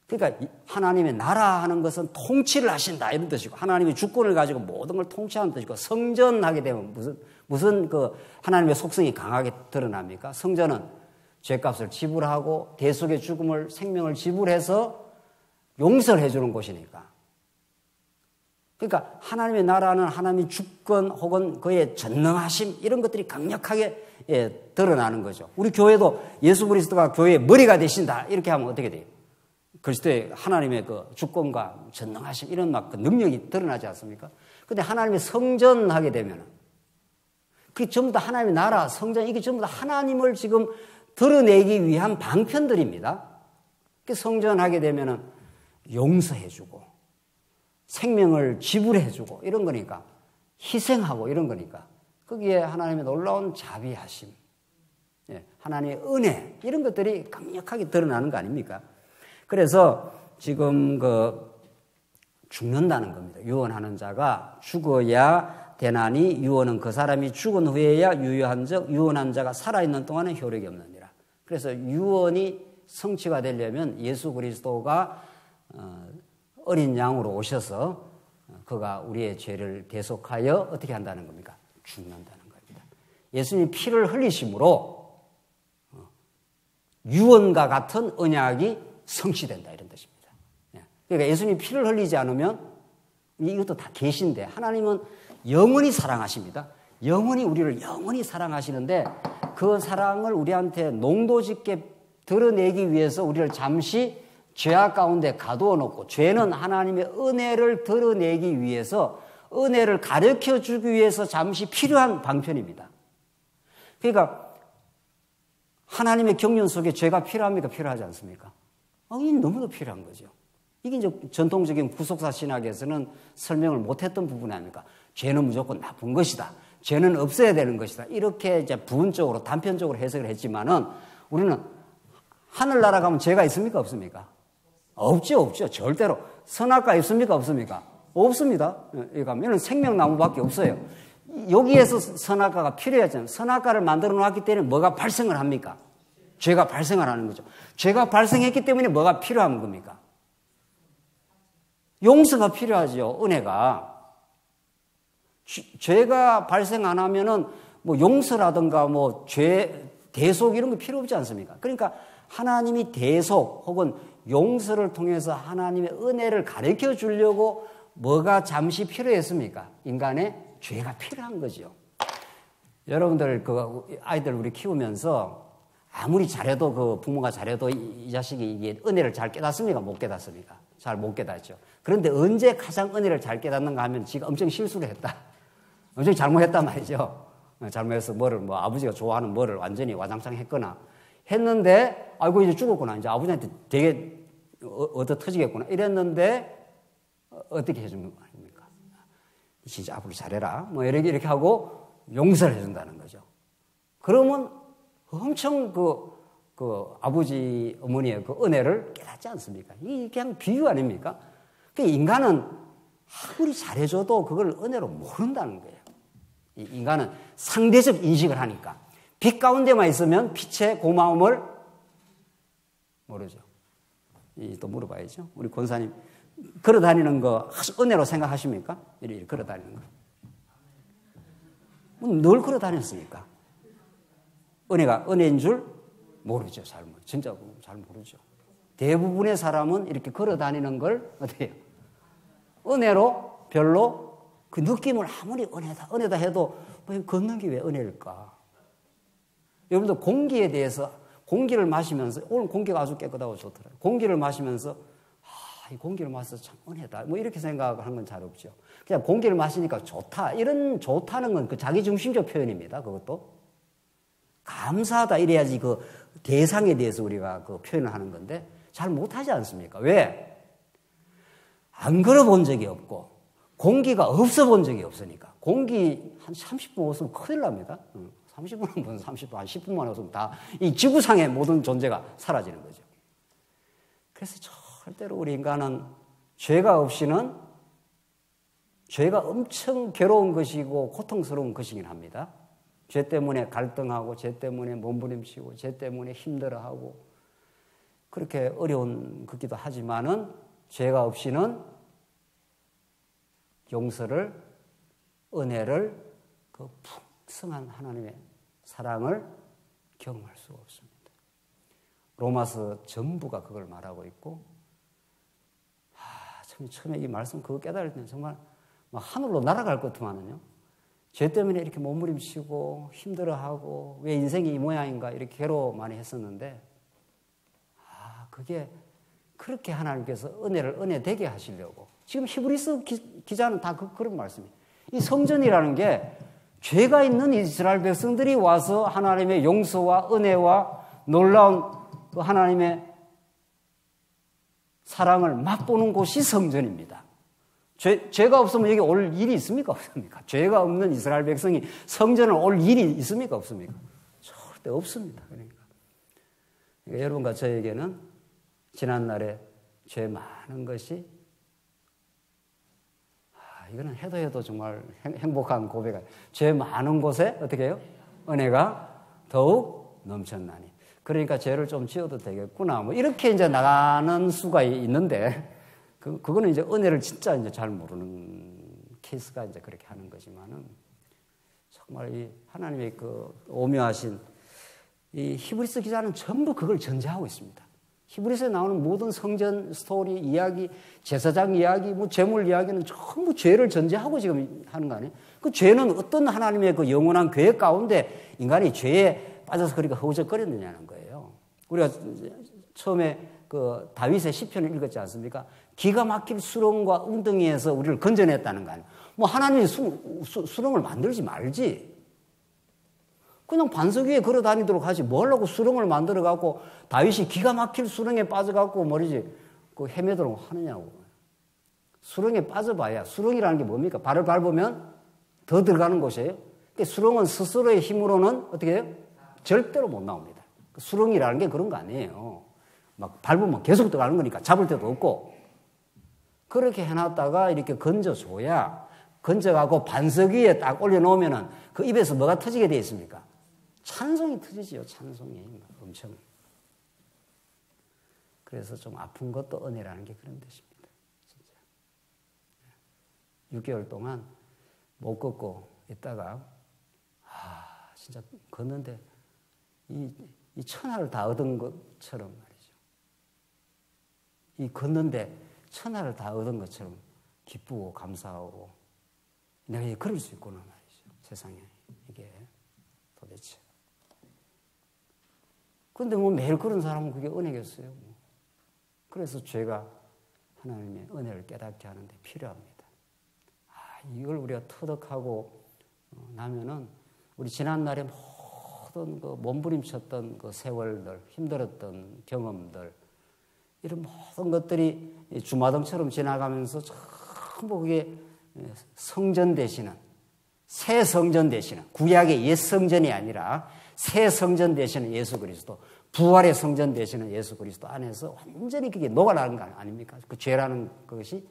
그러니까 하나님의 나라 하는 것은 통치를 하신다 이런 뜻이고 하나님의 주권을 가지고 모든 걸 통치하는 뜻이고 성전하게 되면 무슨 그 하나님의 속성이 강하게 드러납니까? 성전은 죄값을 지불하고 대속의 죽음을 생명을 지불해서 용서를 해주는 곳이니까. 그러니까 하나님의 나라는 하나님의 주권 혹은 그의 전능하심 이런 것들이 강력하게 드러나는 거죠. 우리 교회도 예수 그리스도가 교회의 머리가 되신다 이렇게 하면 어떻게 돼요? 그리스도의 하나님의 그 주권과 전능하심 이런 막 그 능력이 드러나지 않습니까? 근데 하나님의 성전하게 되면은 그게 전부 다 하나님의 나라, 성전 이게 전부 다 하나님을 지금 드러내기 위한 방편들입니다. 그 성전하게 되면은 용서해주고 생명을 지불해주고 이런 거니까 희생하고 이런 거니까 거기에 하나님의 놀라운 자비하심, 하나님의 은혜 이런 것들이 강력하게 드러나는 거 아닙니까? 그래서 지금 죽는다는 겁니다. 유언하는 자가 죽어야 되나니 유언은 그 사람이 죽은 후에야 유효한즉 유언한 자가 살아있는 동안은 효력이 없느니라. 그래서 유언이 성취가 되려면 예수 그리스도가 어린 양으로 오셔서 그가 우리의 죄를 대속하여 어떻게 한다는 겁니까? 죽는다는 겁니다. 예수님이 피를 흘리심으로 유언과 같은 언약이 성취된다 이런 뜻입니다. 그러니까 예수님이 피를 흘리지 않으면 이것도 다 계신데 하나님은 영원히 사랑하십니다. 영원히 우리를 영원히 사랑하시는데 그 사랑을 우리한테 농도 짙게 드러내기 위해서 우리를 잠시 죄악 가운데 가두어 놓고 죄는 하나님의 은혜를 드러내기 위해서 은혜를 가르쳐 주기 위해서 잠시 필요한 방편입니다. 그러니까 하나님의 경륜 속에 죄가 필요합니까? 필요하지 않습니까? 이게 너무도 필요한 거죠. 이게 이제 전통적인 구속사 신학에서는 설명을 못했던 부분이 아닙니까? 죄는 무조건 나쁜 것이다. 죄는 없어야 되는 것이다. 이렇게 이제 부분적으로 단편적으로 해석을 했지만은 우리는 하늘나라 가면 죄가 있습니까? 없습니까? 없죠. 절대로. 선악과 있습니까? 없습니까? 없습니다. 여기 가면은 생명나무밖에 없어요. 여기에서 선악과가 필요하잖아요. 선악과를 만들어 놓았기 때문에 뭐가 발생을 합니까? 죄가 발생을 하는 거죠. 죄가 발생했기 때문에 뭐가 필요한 겁니까? 용서가 필요하죠. 은혜가. 죄가 발생 안 하면은 뭐 용서라든가 뭐 죄 대속 이런 거 필요 없지 않습니까? 그러니까 하나님이 대속 혹은 용서를 통해서 하나님의 은혜를 가르쳐 주려고 뭐가 잠시 필요했습니까? 인간의 죄가 필요한 거죠. 여러분들 그 아이들 우리 키우면서 아무리 잘해도 그 부모가 잘해도 이 자식이 이게 은혜를 잘 깨닫습니까? 못 깨닫습니까? 잘 못 깨닫죠. 그런데 언제 가장 은혜를 잘 깨닫는가 하면 지가 엄청 실수를 했다. 엄청 잘못했단 말이죠. 잘못해서 뭐 아버지가 좋아하는 뭐를 완전히 와장창 했거나 했는데 아이고 이제 죽었구나. 이제 아버지한테 되게 얻어 터지겠구나. 이랬는데 어떻게 해주는 거 아닙니까? 진짜 앞으로 잘해라. 뭐 이렇게 하고 용서를 해준다는 거죠. 그러면 엄청 그 아버지 어머니의 그 은혜를 깨닫지 않습니까? 이게 그냥 비유 아닙니까? 그 인간은 아무리 잘해줘도 그걸 은혜로 모른다는 거예요. 인간은 상대적 인식을 하니까 빛 가운데만 있으면 빛의 고마움을 모르죠. 또 물어봐야죠. 우리 권사님 걸어다니는 거 은혜로 생각하십니까? 이렇게 걸어다니는 거. 늘 걸어다녔으니까. 은혜가 은혜인 줄 모르죠. 진짜 잘 모르죠. 대부분의 사람은 이렇게 걸어다니는 걸 어때요? 은혜로 별로 그 느낌을 아무리 은혜다 해도 걷는 게 왜 은혜일까? 여러분들 공기에 대해서 공기를 마시면서 오늘 공기가 아주 깨끗하고 좋더라고요. 공기를 마시면서 이 공기를 마셔서 참 은혜다. 뭐 이렇게 생각하는 건 잘 없죠. 그냥 공기를 마시니까 좋다. 이런 좋다는 건 그 자기중심적 표현입니다. 그것도 감사하다 이래야지 그 대상에 대해서 우리가 그 표현을 하는 건데 잘 못하지 않습니까? 왜? 안 걸어본 적이 없고 공기가 없어 본 적이 없으니까. 공기 한 30분 없으면 큰일 납니다. 30분은 무슨 30분, 한 10분만 없으면 다 이 지구상의 모든 존재가 사라지는 거죠. 그래서 절대로 우리 인간은 죄가 없이는 죄가 엄청 괴로운 것이고 고통스러운 것이긴 합니다. 죄 때문에 갈등하고 죄 때문에 몸부림치고 죄 때문에 힘들어하고 그렇게 어려운 것기도 하지만은 죄가 없이는 용서를 은혜를 그 풍성한 하나님의 사랑을 경험할 수가 없습니다. 로마서 전부가 그걸 말하고 있고 참 처음에 이 말씀 그거 깨달을 때는 정말 막 하늘로 날아갈 것 같으면요. 죄 때문에 이렇게 몸부림치고 힘들어하고 왜 인생이 이 모양인가 이렇게 괴로워 많이 했었는데 그게 그렇게 하나님께서 은혜를 은혜되게 하시려고 지금 히브리서 기자는 다 그런 말씀이에요. 이 성전이라는 게 죄가 있는 이스라엘 백성들이 와서 하나님의 용서와 은혜와 놀라운 그 하나님의 사랑을 맛보는 곳이 성전입니다. 죄가 없으면 여기 올 일이 있습니까? 없습니까? 죄가 없는 이스라엘 백성이 성전을 올 일이 있습니까? 없습니까? 절대 없습니다. 그러니까 여러분과 저에게는 지난날에 죄 많은 것이 이거는 해도 정말 행복한 고백이에요. 죄 많은 곳에 어떻게 해요? 은혜가 더욱 넘쳤나니. 그러니까 죄를 좀 지어도 되겠구나. 뭐 이렇게 이제 나가는 수가 있는데, 그거는 이제 은혜를 진짜 이제 잘 모르는 케이스가 이제 그렇게 하는 거지만은, 정말 이 하나님의 그 오묘하신 이 히브리서 기자는 전부 그걸 전제하고 있습니다. 히브리서에 나오는 모든 성전 스토리 이야기, 제사장 이야기, 뭐 제물 이야기는 전부 죄를 전제하고 지금 하는 거 아니에요? 그 죄는 어떤 하나님의 그 영원한 계획 가운데 인간이 죄에 빠져서 그렇게 허우적거렸느냐는 거예요. 우리가 처음에 그 다윗의 시편을 읽었지 않습니까? 기가 막힐 수렁과 웅덩이에서 우리를 건져냈다는 거 아니에요? 뭐 하나님이 수렁을 만들지 말지. 그냥 반석 위에 걸어 다니도록 하지. 뭐 하려고 수렁을 만들어갖고 다윗이 기가 막힐 수렁에 빠져갖고 머리지 그 헤매도록 하느냐고. 수렁에 빠져봐야, 수렁이라는 게 뭡니까? 발을 밟으면 더 들어가는 곳이에요. 그러니까 수렁은 스스로의 힘으로는 어떻게 해요? 절대로 못 나옵니다. 수렁이라는 게 그런 거 아니에요. 막 밟으면 계속 들어가는 거니까 잡을 데도 없고. 그렇게 해놨다가 이렇게 건져줘야, 건져가고 반석 위에 딱 올려놓으면은 그 입에서 뭐가 터지게 되어 있습니까? 찬송이 터지지요, 찬송이. 엄청. 그래서 좀 아픈 것도 은혜라는 게 그런 뜻입니다. 진짜. 6개월 동안 못 걷고 있다가, 진짜 걷는데, 이 천하를 다 얻은 것처럼 말이죠. 이 걷는데 천하를 다 얻은 것처럼 기쁘고 감사하고, 내가 그럴 수 있구나 말이죠. 세상에. 이게 도대체. 근데 뭐 매일 그런 사람은 그게 은혜겠어요. 뭐. 그래서 죄가 하나님의 은혜를 깨닫게 하는데 필요합니다. 이걸 우리가 터득하고 나면은 우리 지난날에 모든 그 몸부림쳤던 그 세월들, 힘들었던 경험들, 이런 모든 것들이 주마등처럼 지나가면서 전부 그게 성전 되시는, 새 성전 되시는, 구약의 옛 성전이 아니라 새 성전 되시는 예수 그리스도, 부활의 성전 되시는 예수 그리스도 안에서 완전히 그게 녹아나는 거 아닙니까? 그 죄라는 것이.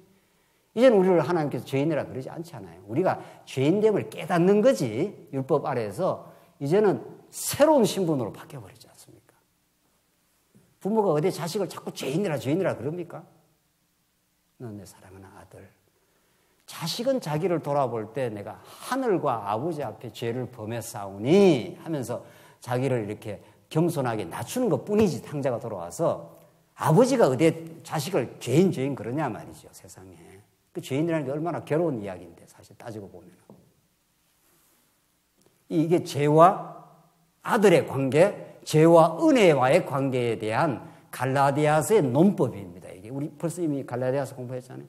이제는 우리를 하나님께서 죄인이라 그러지 않잖아요. 우리가 죄인됨을 깨닫는 거지, 율법 아래에서. 이제는 새로운 신분으로 바뀌어버리지 않습니까? 부모가 어디 자식을 자꾸 죄인이라 그럽니까? 넌 내 사랑하는 아들. 자식은 자기를 돌아볼 때 내가 하늘과 아버지 앞에 죄를 범했사오니 하면서 자기를 이렇게 겸손하게 낮추는 것 뿐이지, 탕자가 돌아와서. 아버지가 어디에 자식을 죄인 그러냐 말이죠, 세상에. 그 죄인이라는 게 얼마나 괴로운 이야기인데, 사실 따지고 보면. 이게 죄와 아들의 관계, 죄와 은혜와의 관계에 대한 갈라디아서의 논법입니다. 이게 우리 벌써 이미 갈라디아서 공부했잖아요.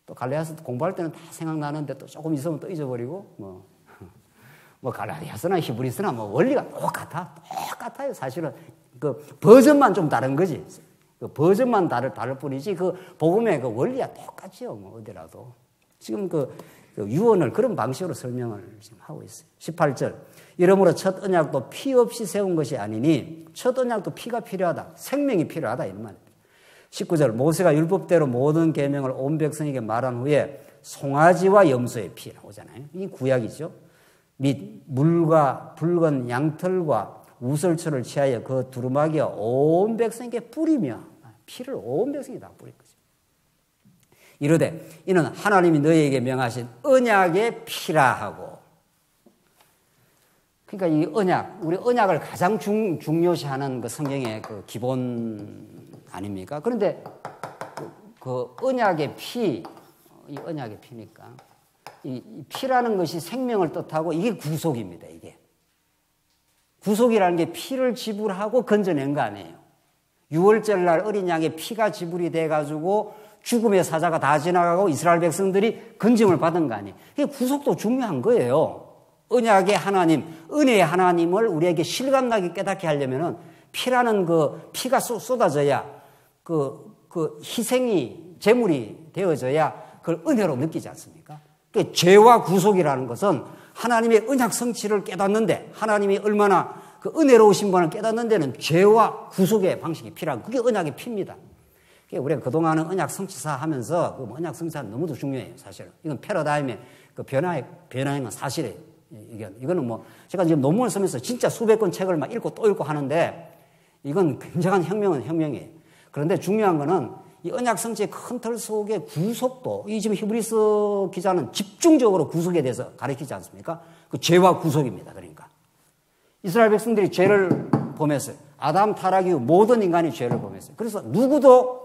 또 갈라디아서 공부할 때는 다 생각나는데 또 조금 있으면 또 잊어버리고, 뭐 갈라디아서나 히브리서나 뭐 원리가 똑같아요. 사실은 그 버전만 좀 다른 거지. 그 버전만 다를 뿐이지 그 복음의 그 원리가 똑같지요. 뭐 어디라도. 지금 그 유언을 그런 방식으로 설명을 지금 하고 있어요. 18절. 이러므로 첫 언약도 피 없이 세운 것이 아니니, 첫 언약도 피가 필요하다. 생명이 필요하다. 이런 말입니다. 19절. 모세가 율법대로 모든 계명을 온 백성에게 말한 후에 송아지와 염소의 피 나오잖아요. 이 구약이죠. 및 물과 붉은 양털과 우설초를 취하여 그 두루마기와 온 백성에게 뿌리며, 피를 온 백성이 다 뿌릴 거죠. 이르되 이는 하나님이 너희에게 명하신 언약의 피라 하고. 그러니까 이 언약, 우리 언약을 가장 중요시하는 그 성경의 그 기본 아닙니까? 그런데 그 언약의 피, 이 언약의 피니까 이 피라는 것이 생명을 뜻하고 이게 구속입니다. 이게 구속이라는 게 피를 지불하고 건져낸 거 아니에요. 6월절 날 어린 양의 피가 지불이 돼가지고 죽음의 사자가 다 지나가고 이스라엘 백성들이 건짐을 받은 거 아니에요. 이게 구속도 중요한 거예요. 언약의 하나님, 은혜의 하나님을 우리에게 실감나게 깨닫게 하려면은 피라는 그 피가 쏟아져야 그 희생이 제물이 되어져야 그걸 은혜로 느끼지 않습니까? 그러니까 죄와 구속이라는 것은 하나님의 언약 성취를 깨닫는데, 하나님이 얼마나 그 은혜로우신 분을 깨닫는 데는 죄와 구속의 방식이 필요한, 그게 언약의 피입니다. 우리가 그동안은 언약 성취사 하면서 그 언약 성취사는 너무도 중요해요, 사실은. 이건 패러다임의 그 변화인 건 사실이에요. 이거는 뭐, 제가 지금 논문을 쓰면서 진짜 수백 권 책을 막 읽고 또 읽고 하는데, 이건 굉장한 혁명이에요. 그런데 중요한 거는 이 언약 성취의 큰 틀 속의 구속도, 이 지금 히브리서 기자는 집중적으로 구속에 대해서 가르치지 않습니까? 그 죄와 구속입니다, 그러니까. 이스라엘 백성들이 죄를 범했어요. 아담 타락 이후 모든 인간이 죄를 범했어요. 그래서 누구도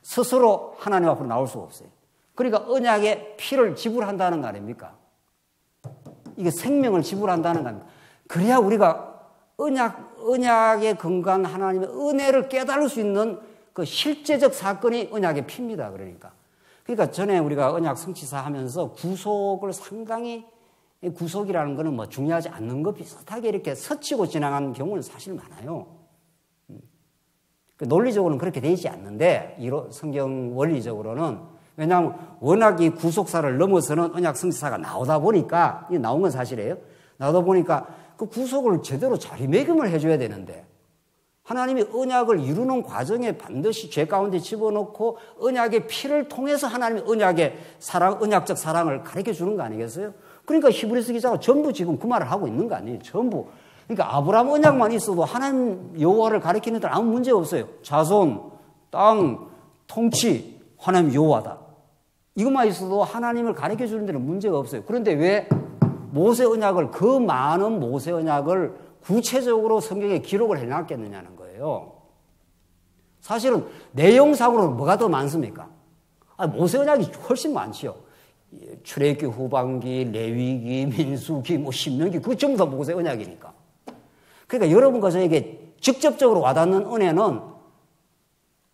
스스로 하나님 앞으로 나올 수가 없어요. 그러니까 언약의 피를 지불한다는 거 아닙니까? 이게 생명을 지불한다는 거 아닙니까? 그래야 우리가 언약의 건강 하나님의 은혜를 깨달을 수 있는 그 실제적 사건이 언약의 피입니다. 그러니까 전에 우리가 언약 성취사 하면서 구속을 상당히 구속이라는 거는 뭐 중요하지 않는 것 비슷하게 이렇게 스치고 지나간 경우는 사실 많아요. 논리적으로는 그렇게 되지 않는데 성경 원리적으로는 왜냐하면 워낙 이 구속사를 넘어서는 언약 성취사가 나오다 보니까 이게 나온 건 사실이에요. 나오다 보니까 그 구속을 제대로 자리매김을 해줘야 되는데 하나님이 언약을 이루는 과정에 반드시 죄 가운데 집어넣고 언약의 피를 통해서 하나님의 언약의 사랑, 언약적 사랑을 가르쳐 주는 거 아니겠어요? 그러니까 히브리서 기자가 전부 지금 그 말을 하고 있는 거 아니에요? 전부. 그러니까 아브라함 언약만 있어도 하나님 여호와를 가리키는 데는 아무 문제 없어요. 자손, 땅, 통치, 하나님 여호와다. 이것만 있어도 하나님을 가리켜 주는 데는 문제가 없어요. 그런데 왜 모세 언약을, 그 많은 모세 언약을 구체적으로 성경에 기록을 해놨겠느냐는 거예요. 사실은 내용상으로는 뭐가 더 많습니까? 모세 언약이 훨씬 많지요. 출애굽기 후반기, 레위기, 민수기, 신명기, 그거 전부 다 모세 언약이니까. 그러니까 여러분과 저에게 직접적으로 와닿는 은혜는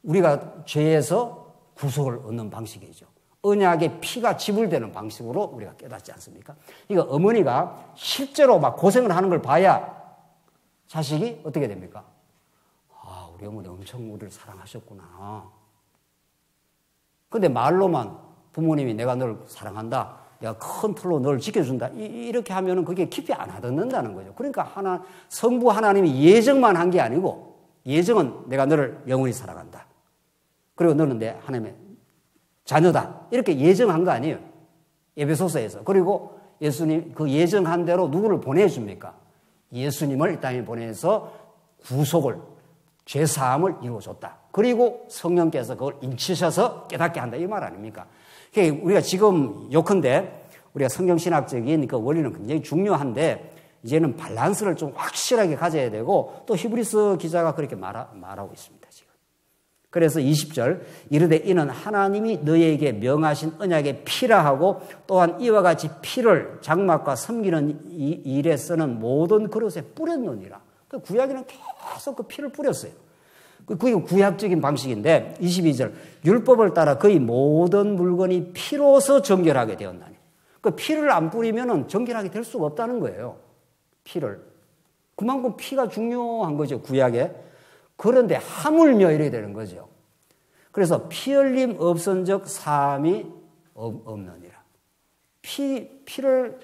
우리가 죄에서 구속을 얻는 방식이죠. 언약의 피가 지불되는 방식으로 우리가 깨닫지 않습니까? 그러니까 어머니가 실제로 막 고생을 하는 걸 봐야 자식이 어떻게 됩니까? 우리 어머니 엄청 우리를 사랑하셨구나. 근데 말로만 부모님이 내가 널 사랑한다, 내가 큰 틀로 널 지켜준다, 이렇게 하면은 그게 깊이 안 와닿는다는 거죠. 그러니까 성부 하나님이 예정만 한 게 아니고, 예정은 내가 너를 영원히 사랑한다. 그리고 너는 내 하나님의 자녀다. 이렇게 예정한 거 아니에요. 에베소서에서. 그리고 예수님 그 예정한 대로 누구를 보내줍니까? 예수님을 이 땅에 보내서 구속을, 죄사함을 이루어줬다. 그리고 성령께서 그걸 인치셔서 깨닫게 한다. 이 말 아닙니까? 우리가 지금 요컨대 우리가 성경신학적인 그 원리는 굉장히 중요한데 이제는 밸런스를 좀 확실하게 가져야 되고 또 히브리서 기자가 그렇게 말하고 있습니다. 지금. 그래서 20절 이르되 이는 하나님이 너희에게 명하신 언약의 피라 하고 또한 이와 같이 피를 장막과 섬기는 일에 쓰는 모든 그릇에 뿌렸느니라. 그 구약에는 계속 그 피를 뿌렸어요. 그게 구약적인 방식인데 22절 율법을 따라 거의 모든 물건이 피로서 정결하게 되었나니. 그 피를 안 뿌리면 정결하게 될 수가 없다는 거예요. 피를. 그만큼 피가 중요한 거죠, 구약에. 그런데 하물며 이래야 되는 거죠. 그래서 피 흘림 없은즉 사함이 없느니라. 피를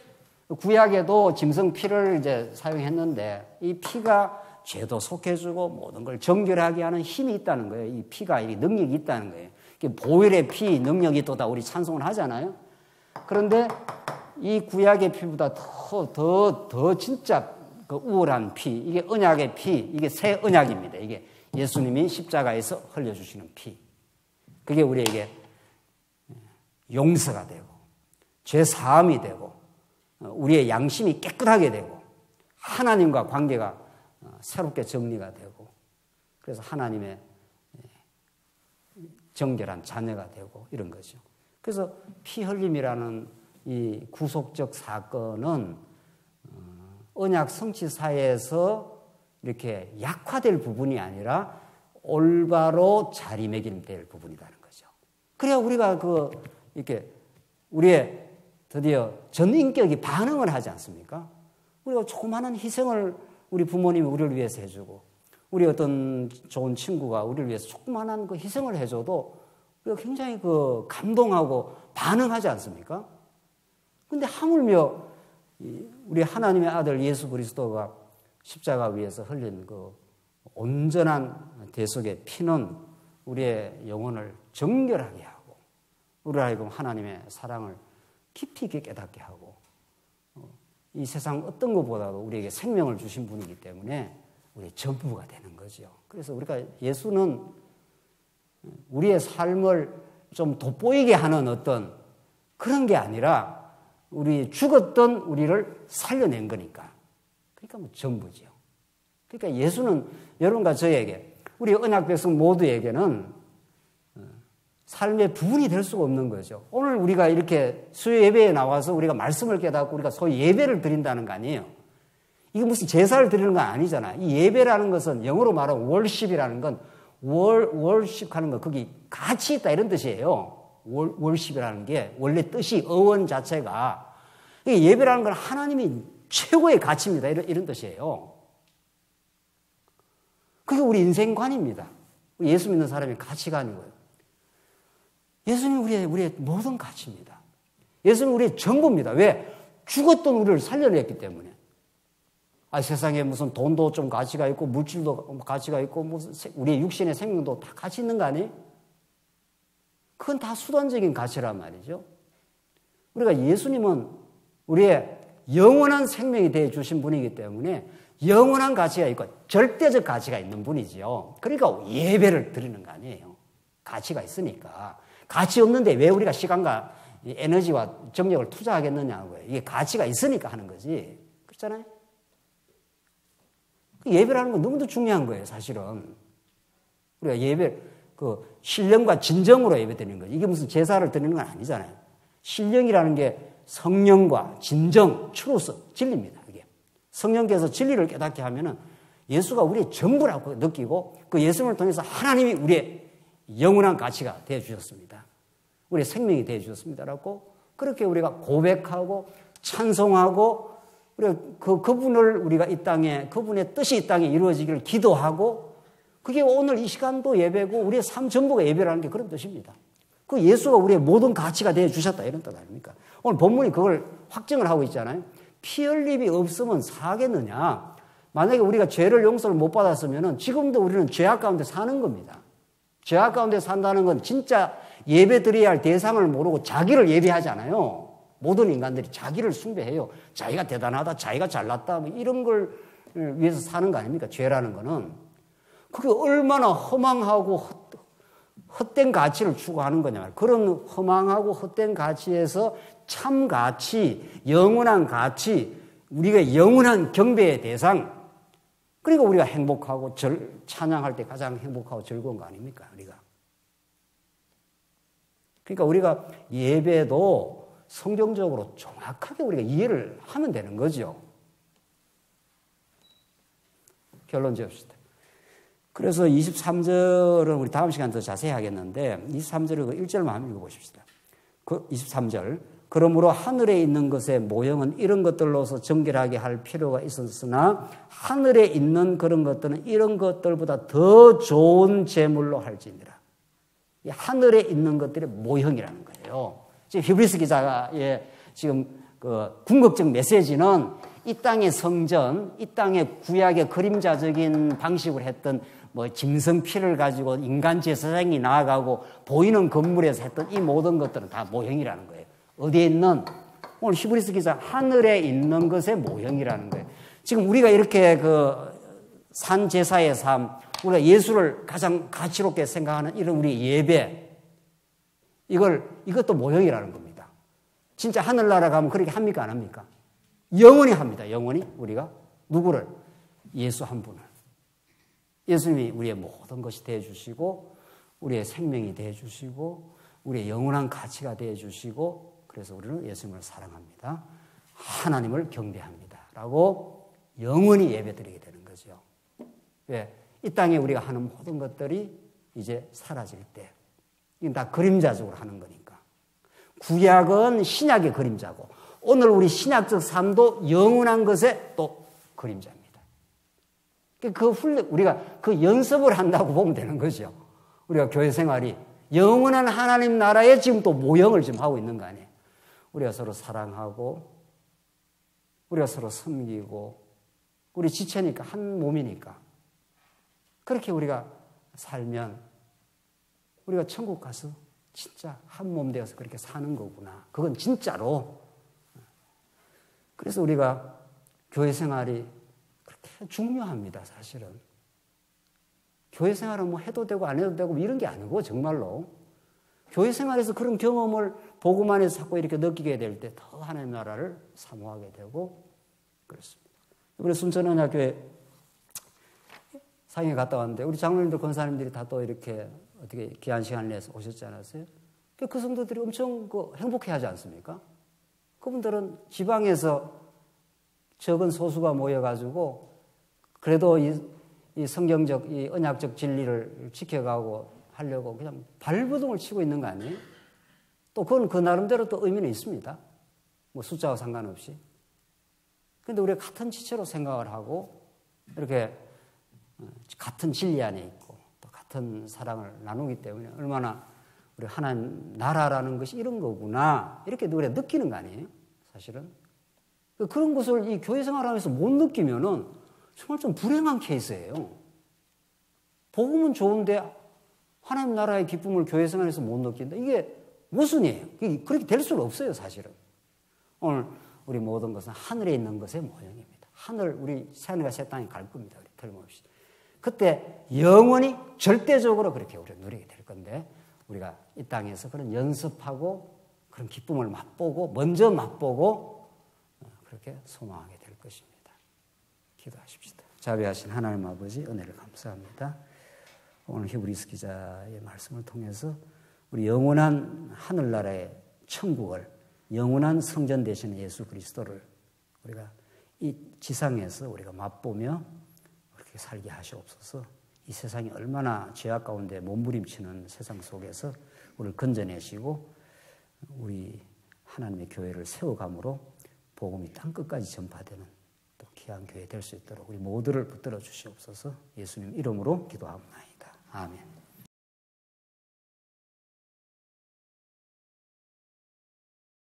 구약에도 짐승 피를 이제 사용했는데 이 피가 죄도 속해주고 모든 걸 정결하게 하는 힘이 있다는 거예요. 이 피가 이 능력이 있다는 거예요. 보혈의 피 능력이 또 다 우리 찬송을 하잖아요. 그런데 이 구약의 피보다 더 진짜 그 우월한 피, 이게 언약의 피, 이게 새 언약입니다. 이게 예수님이 십자가에서 흘려주시는 피. 그게 우리에게 용서가 되고 죄 사함이 되고 우리의 양심이 깨끗하게 되고 하나님과 관계가 새롭게 정리가 되고 그래서 하나님의 정결한 자녀가 되고 이런 거죠. 그래서 피 흘림이라는 이 구속적 사건은 언약 성취사에서 이렇게 약화될 부분이 아니라 올바로 자리매김될 부분이라는 거죠. 그래야 우리가 이렇게 우리의 드디어 전인격이 반응을 하지 않습니까? 우리가 조그마한 희생을 우리 부모님이 우리를 위해서 해주고 우리 어떤 좋은 친구가 우리를 위해서 조그마한 그 희생을 해줘도 우리가 굉장히 감동하고 반응하지 않습니까? 근데 하물며 우리 하나님의 아들 예수 그리스도가 십자가 위에서 흘린 그 온전한 대속의 피는 우리의 영혼을 정결하게 하고 우리를 하여금 하나님의 사랑을 깊이 있게 깨닫게 하고 이 세상 어떤 것보다도 우리에게 생명을 주신 분이기 때문에 우리의 전부가 되는 거죠. 그래서 우리가 예수는 우리의 삶을 좀 돋보이게 하는 어떤 그런 게 아니라 우리 죽었던 우리를 살려낸 거니까. 그러니까 뭐 전부죠. 그러니까 예수는 여러분과 저에게 우리 언약 백성 모두에게는 삶의 부분이 될 수가 없는 거죠. 오늘 우리가 이렇게 수요 예배에 나와서 우리가 말씀을 깨닫고 우리가 소위 예배를 드린다는 거 아니에요. 이게 무슨 제사를 드리는 건 아니잖아요. 이 예배라는 것은 영어로 말하면 월십이라는 건 월십하는 거 거기 가치 있다 이런 뜻이에요. 월십이라는 게 원래 뜻이 어원 자체가 예배라는 건 하나님이 최고의 가치입니다. 이런 뜻이에요. 그게 우리 인생관입니다. 예수 믿는 사람의 가치관이고요. 예수님은 우리의 모든 가치입니다. 예수님은 우리의 전부입니다. 왜? 죽었던 우리를 살려냈기 때문에. 세상에 무슨 돈도 좀 가치가 있고 물질도 가치가 있고 무슨 우리의 육신의 생명도 다 가치 있는 거 아니에요? 그건 다 수단적인 가치란 말이죠. 우리가 예수님은 우리의 영원한 생명이 되어 주신 분이기 때문에 영원한 가치가 있고 절대적 가치가 있는 분이지요. 그러니까 예배를 드리는 거 아니에요. 가치가 있으니까. 가치 없는데 왜 우리가 시간과 에너지와 정력을 투자하겠느냐고요. 이게 가치가 있으니까 하는 거지. 그렇잖아요? 예배라는 건 너무도 중요한 거예요, 사실은. 우리가 예배, 신령과 진정으로 예배 드리는 거죠. 이게 무슨 제사를 드리는 건 아니잖아요. 신령이라는 게 성령과 진정, 트루스, 진리입니다, 이게. 성령께서 진리를 깨닫게 하면은 예수가 우리의 전부라고 느끼고 그 예수님을 통해서 하나님이 우리의 영원한 가치가 되어 주셨습니다. 우리의 생명이 되어 주셨습니다라고 그렇게 우리가 고백하고 찬송하고 우리가 그분을 우리가 이 땅에 그분의 뜻이 이 땅에 이루어지기를 기도하고 그게 오늘 이 시간도 예배고 우리의 삶 전부가 예배라는 게 그런 뜻입니다. 그 예수가 우리의 모든 가치가 되어 주셨다 이런 뜻 아닙니까? 오늘 본문이 그걸 확증을 하고 있잖아요. 피 흘림이 없으면 사겠느냐? 만약에 우리가 죄를 용서를 못 받았으면 지금도 우리는 죄악 가운데 사는 겁니다. 죄악 가운데 산다는 건 진짜 예배 드려야 할 대상을 모르고 자기를 예배하잖아요. 모든 인간들이 자기를 숭배해요. 자기가 대단하다, 자기가 잘났다, 뭐 이런 걸 위해서 사는 거 아닙니까? 죄라는 거는. 그게 얼마나 허망하고 헛된 가치를 추구하는 거냐. 그런 허망하고 헛된 가치에서 참 가치, 영원한 가치, 우리가 영원한 경배의 대상, 그러니까 우리가 행복하고 찬양할 때 가장 행복하고 즐거운 거 아닙니까? 그러니까 우리가 예배도 성경적으로 정확하게 우리가 이해를 하면 되는 거죠. 결론 지읍시다. 그래서 23절은 우리 다음 시간 더 자세히 하겠는데 23절을 그 1절만 한번 읽어보십시다. 그 23절. 그러므로 하늘에 있는 것의 모형은 이런 것들로서 정결하게 할 필요가 있었으나 하늘에 있는 그런 것들은 이런 것들보다 더 좋은 제물로 할지니라. 이 하늘에 있는 것들의 모형이라는 거예요. 지금 히브리스 기자의 지금 그 궁극적 메시지는 이 땅의 성전, 이 땅의 구약의 그림자적인 방식으로 했던 뭐 짐승피를 가지고 인간 제사장이 나아가고 보이는 건물에서 했던 이 모든 것들은 다 모형이라는 거예요. 어디에 있는 오늘 히브리스 기자 하늘에 있는 것의 모형이라는 거예요. 지금 우리가 이렇게 그 산 제사의 삶, 우리가 예수를 가장 가치롭게 생각하는 이런 우리 예배, 이것도 모형이라는 겁니다. 진짜 하늘나라 가면 그렇게 합니까? 안 합니까? 영원히 합니다. 영원히 우리가 누구를? 예수 한 분을. 예수님이 우리의 모든 것이 되어주시고 우리의 생명이 되어주시고 우리의 영원한 가치가 되어주시고 그래서 우리는 예수님을 사랑합니다. 하나님을 경배합니다. 라고 영원히 예배드리게 되는 거죠. 왜? 이 땅에 우리가 하는 모든 것들이 이제 사라질 때 이건 다 그림자적으로 하는 거니까. 구약은 신약의 그림자고 오늘 우리 신약적 삶도 영원한 것의 또 그림자입니다. 우리가 그 연습을 한다고 보면 되는 거죠. 우리가 교회 생활이 영원한 하나님 나라에 지금 또 모형을 지금 하고 있는 거 아니에요. 우리가 서로 사랑하고 우리가 서로 섬기고 우리 지체니까 한 몸이니까 그렇게 우리가 살면 우리가 천국 가서 진짜 한 몸 되어서 그렇게 사는 거구나. 그건 진짜로. 그래서 우리가 교회 생활이 그렇게 중요합니다, 사실은. 교회 생활은 뭐 해도 되고 안 해도 되고 이런 게 아니고 정말로 교회 생활에서 그런 경험을 복음 안에서 자꾸 이렇게 느끼게 될 때 더 하나님 나라를 사모하게 되고 그렇습니다. 이번에 순천언약교회 상에 갔다 왔는데 우리 장로님들 권사님들이 다 또 이렇게 어떻게 귀한 시간을 내서 오셨지 않았어요? 그 성도들이 엄청 행복해하지 않습니까? 그분들은 지방에서 적은 소수가 모여가지고 그래도 이 성경적, 이 언약적 진리를 지켜가고 하려고 그냥 발버둥을 치고 있는 거 아니에요? 또 그건 그 나름대로 또 의미는 있습니다. 뭐 숫자와 상관없이. 근데 우리가 같은 지체로 생각을 하고 이렇게 같은 진리 안에 있고 또 같은 사랑을 나누기 때문에 얼마나 우리 하나님 나라라는 것이 이런 거구나 이렇게 우리가 느끼는 거 아니에요? 사실은. 그런 것을 이 교회 생활하면서 못 느끼면은 정말 좀 불행한 케이스예요. 복음은 좋은데 하나님 나라의 기쁨을 교회 생활에서 못 느낀다. 이게 모순이에요. 그렇게 될 수가 없어요, 사실은. 오늘 우리 모든 것은 하늘에 있는 것의 모형입니다. 우리 새하늘과 새 땅에 갈 겁니다. 우리 틀림없이. 그때 영원히 절대적으로 그렇게 우리가 누리게 될 건데 우리가 이 땅에서 그런 연습하고 그런 기쁨을 맛보고 먼저 맛보고 그렇게 소망하게 될 것입니다. 기도하십시다. 자비하신 하나님 아버지 은혜를 감사합니다. 오늘 히브리서 기자의 말씀을 통해서 우리 영원한 하늘나라의 천국을 영원한 성전 되시는 예수 그리스도를 우리가 이 지상에서 우리가 맛보며 그렇게 살게 하시옵소서. 이 세상이 얼마나 죄악 가운데 몸부림치는 세상 속에서 우리를 건져내시고 우리 하나님의 교회를 세워감으로 복음이 땅끝까지 전파되는 또 귀한 교회 될 수 있도록 우리 모두를 붙들어 주시옵소서. 예수님 이름으로 기도합니다. 아멘.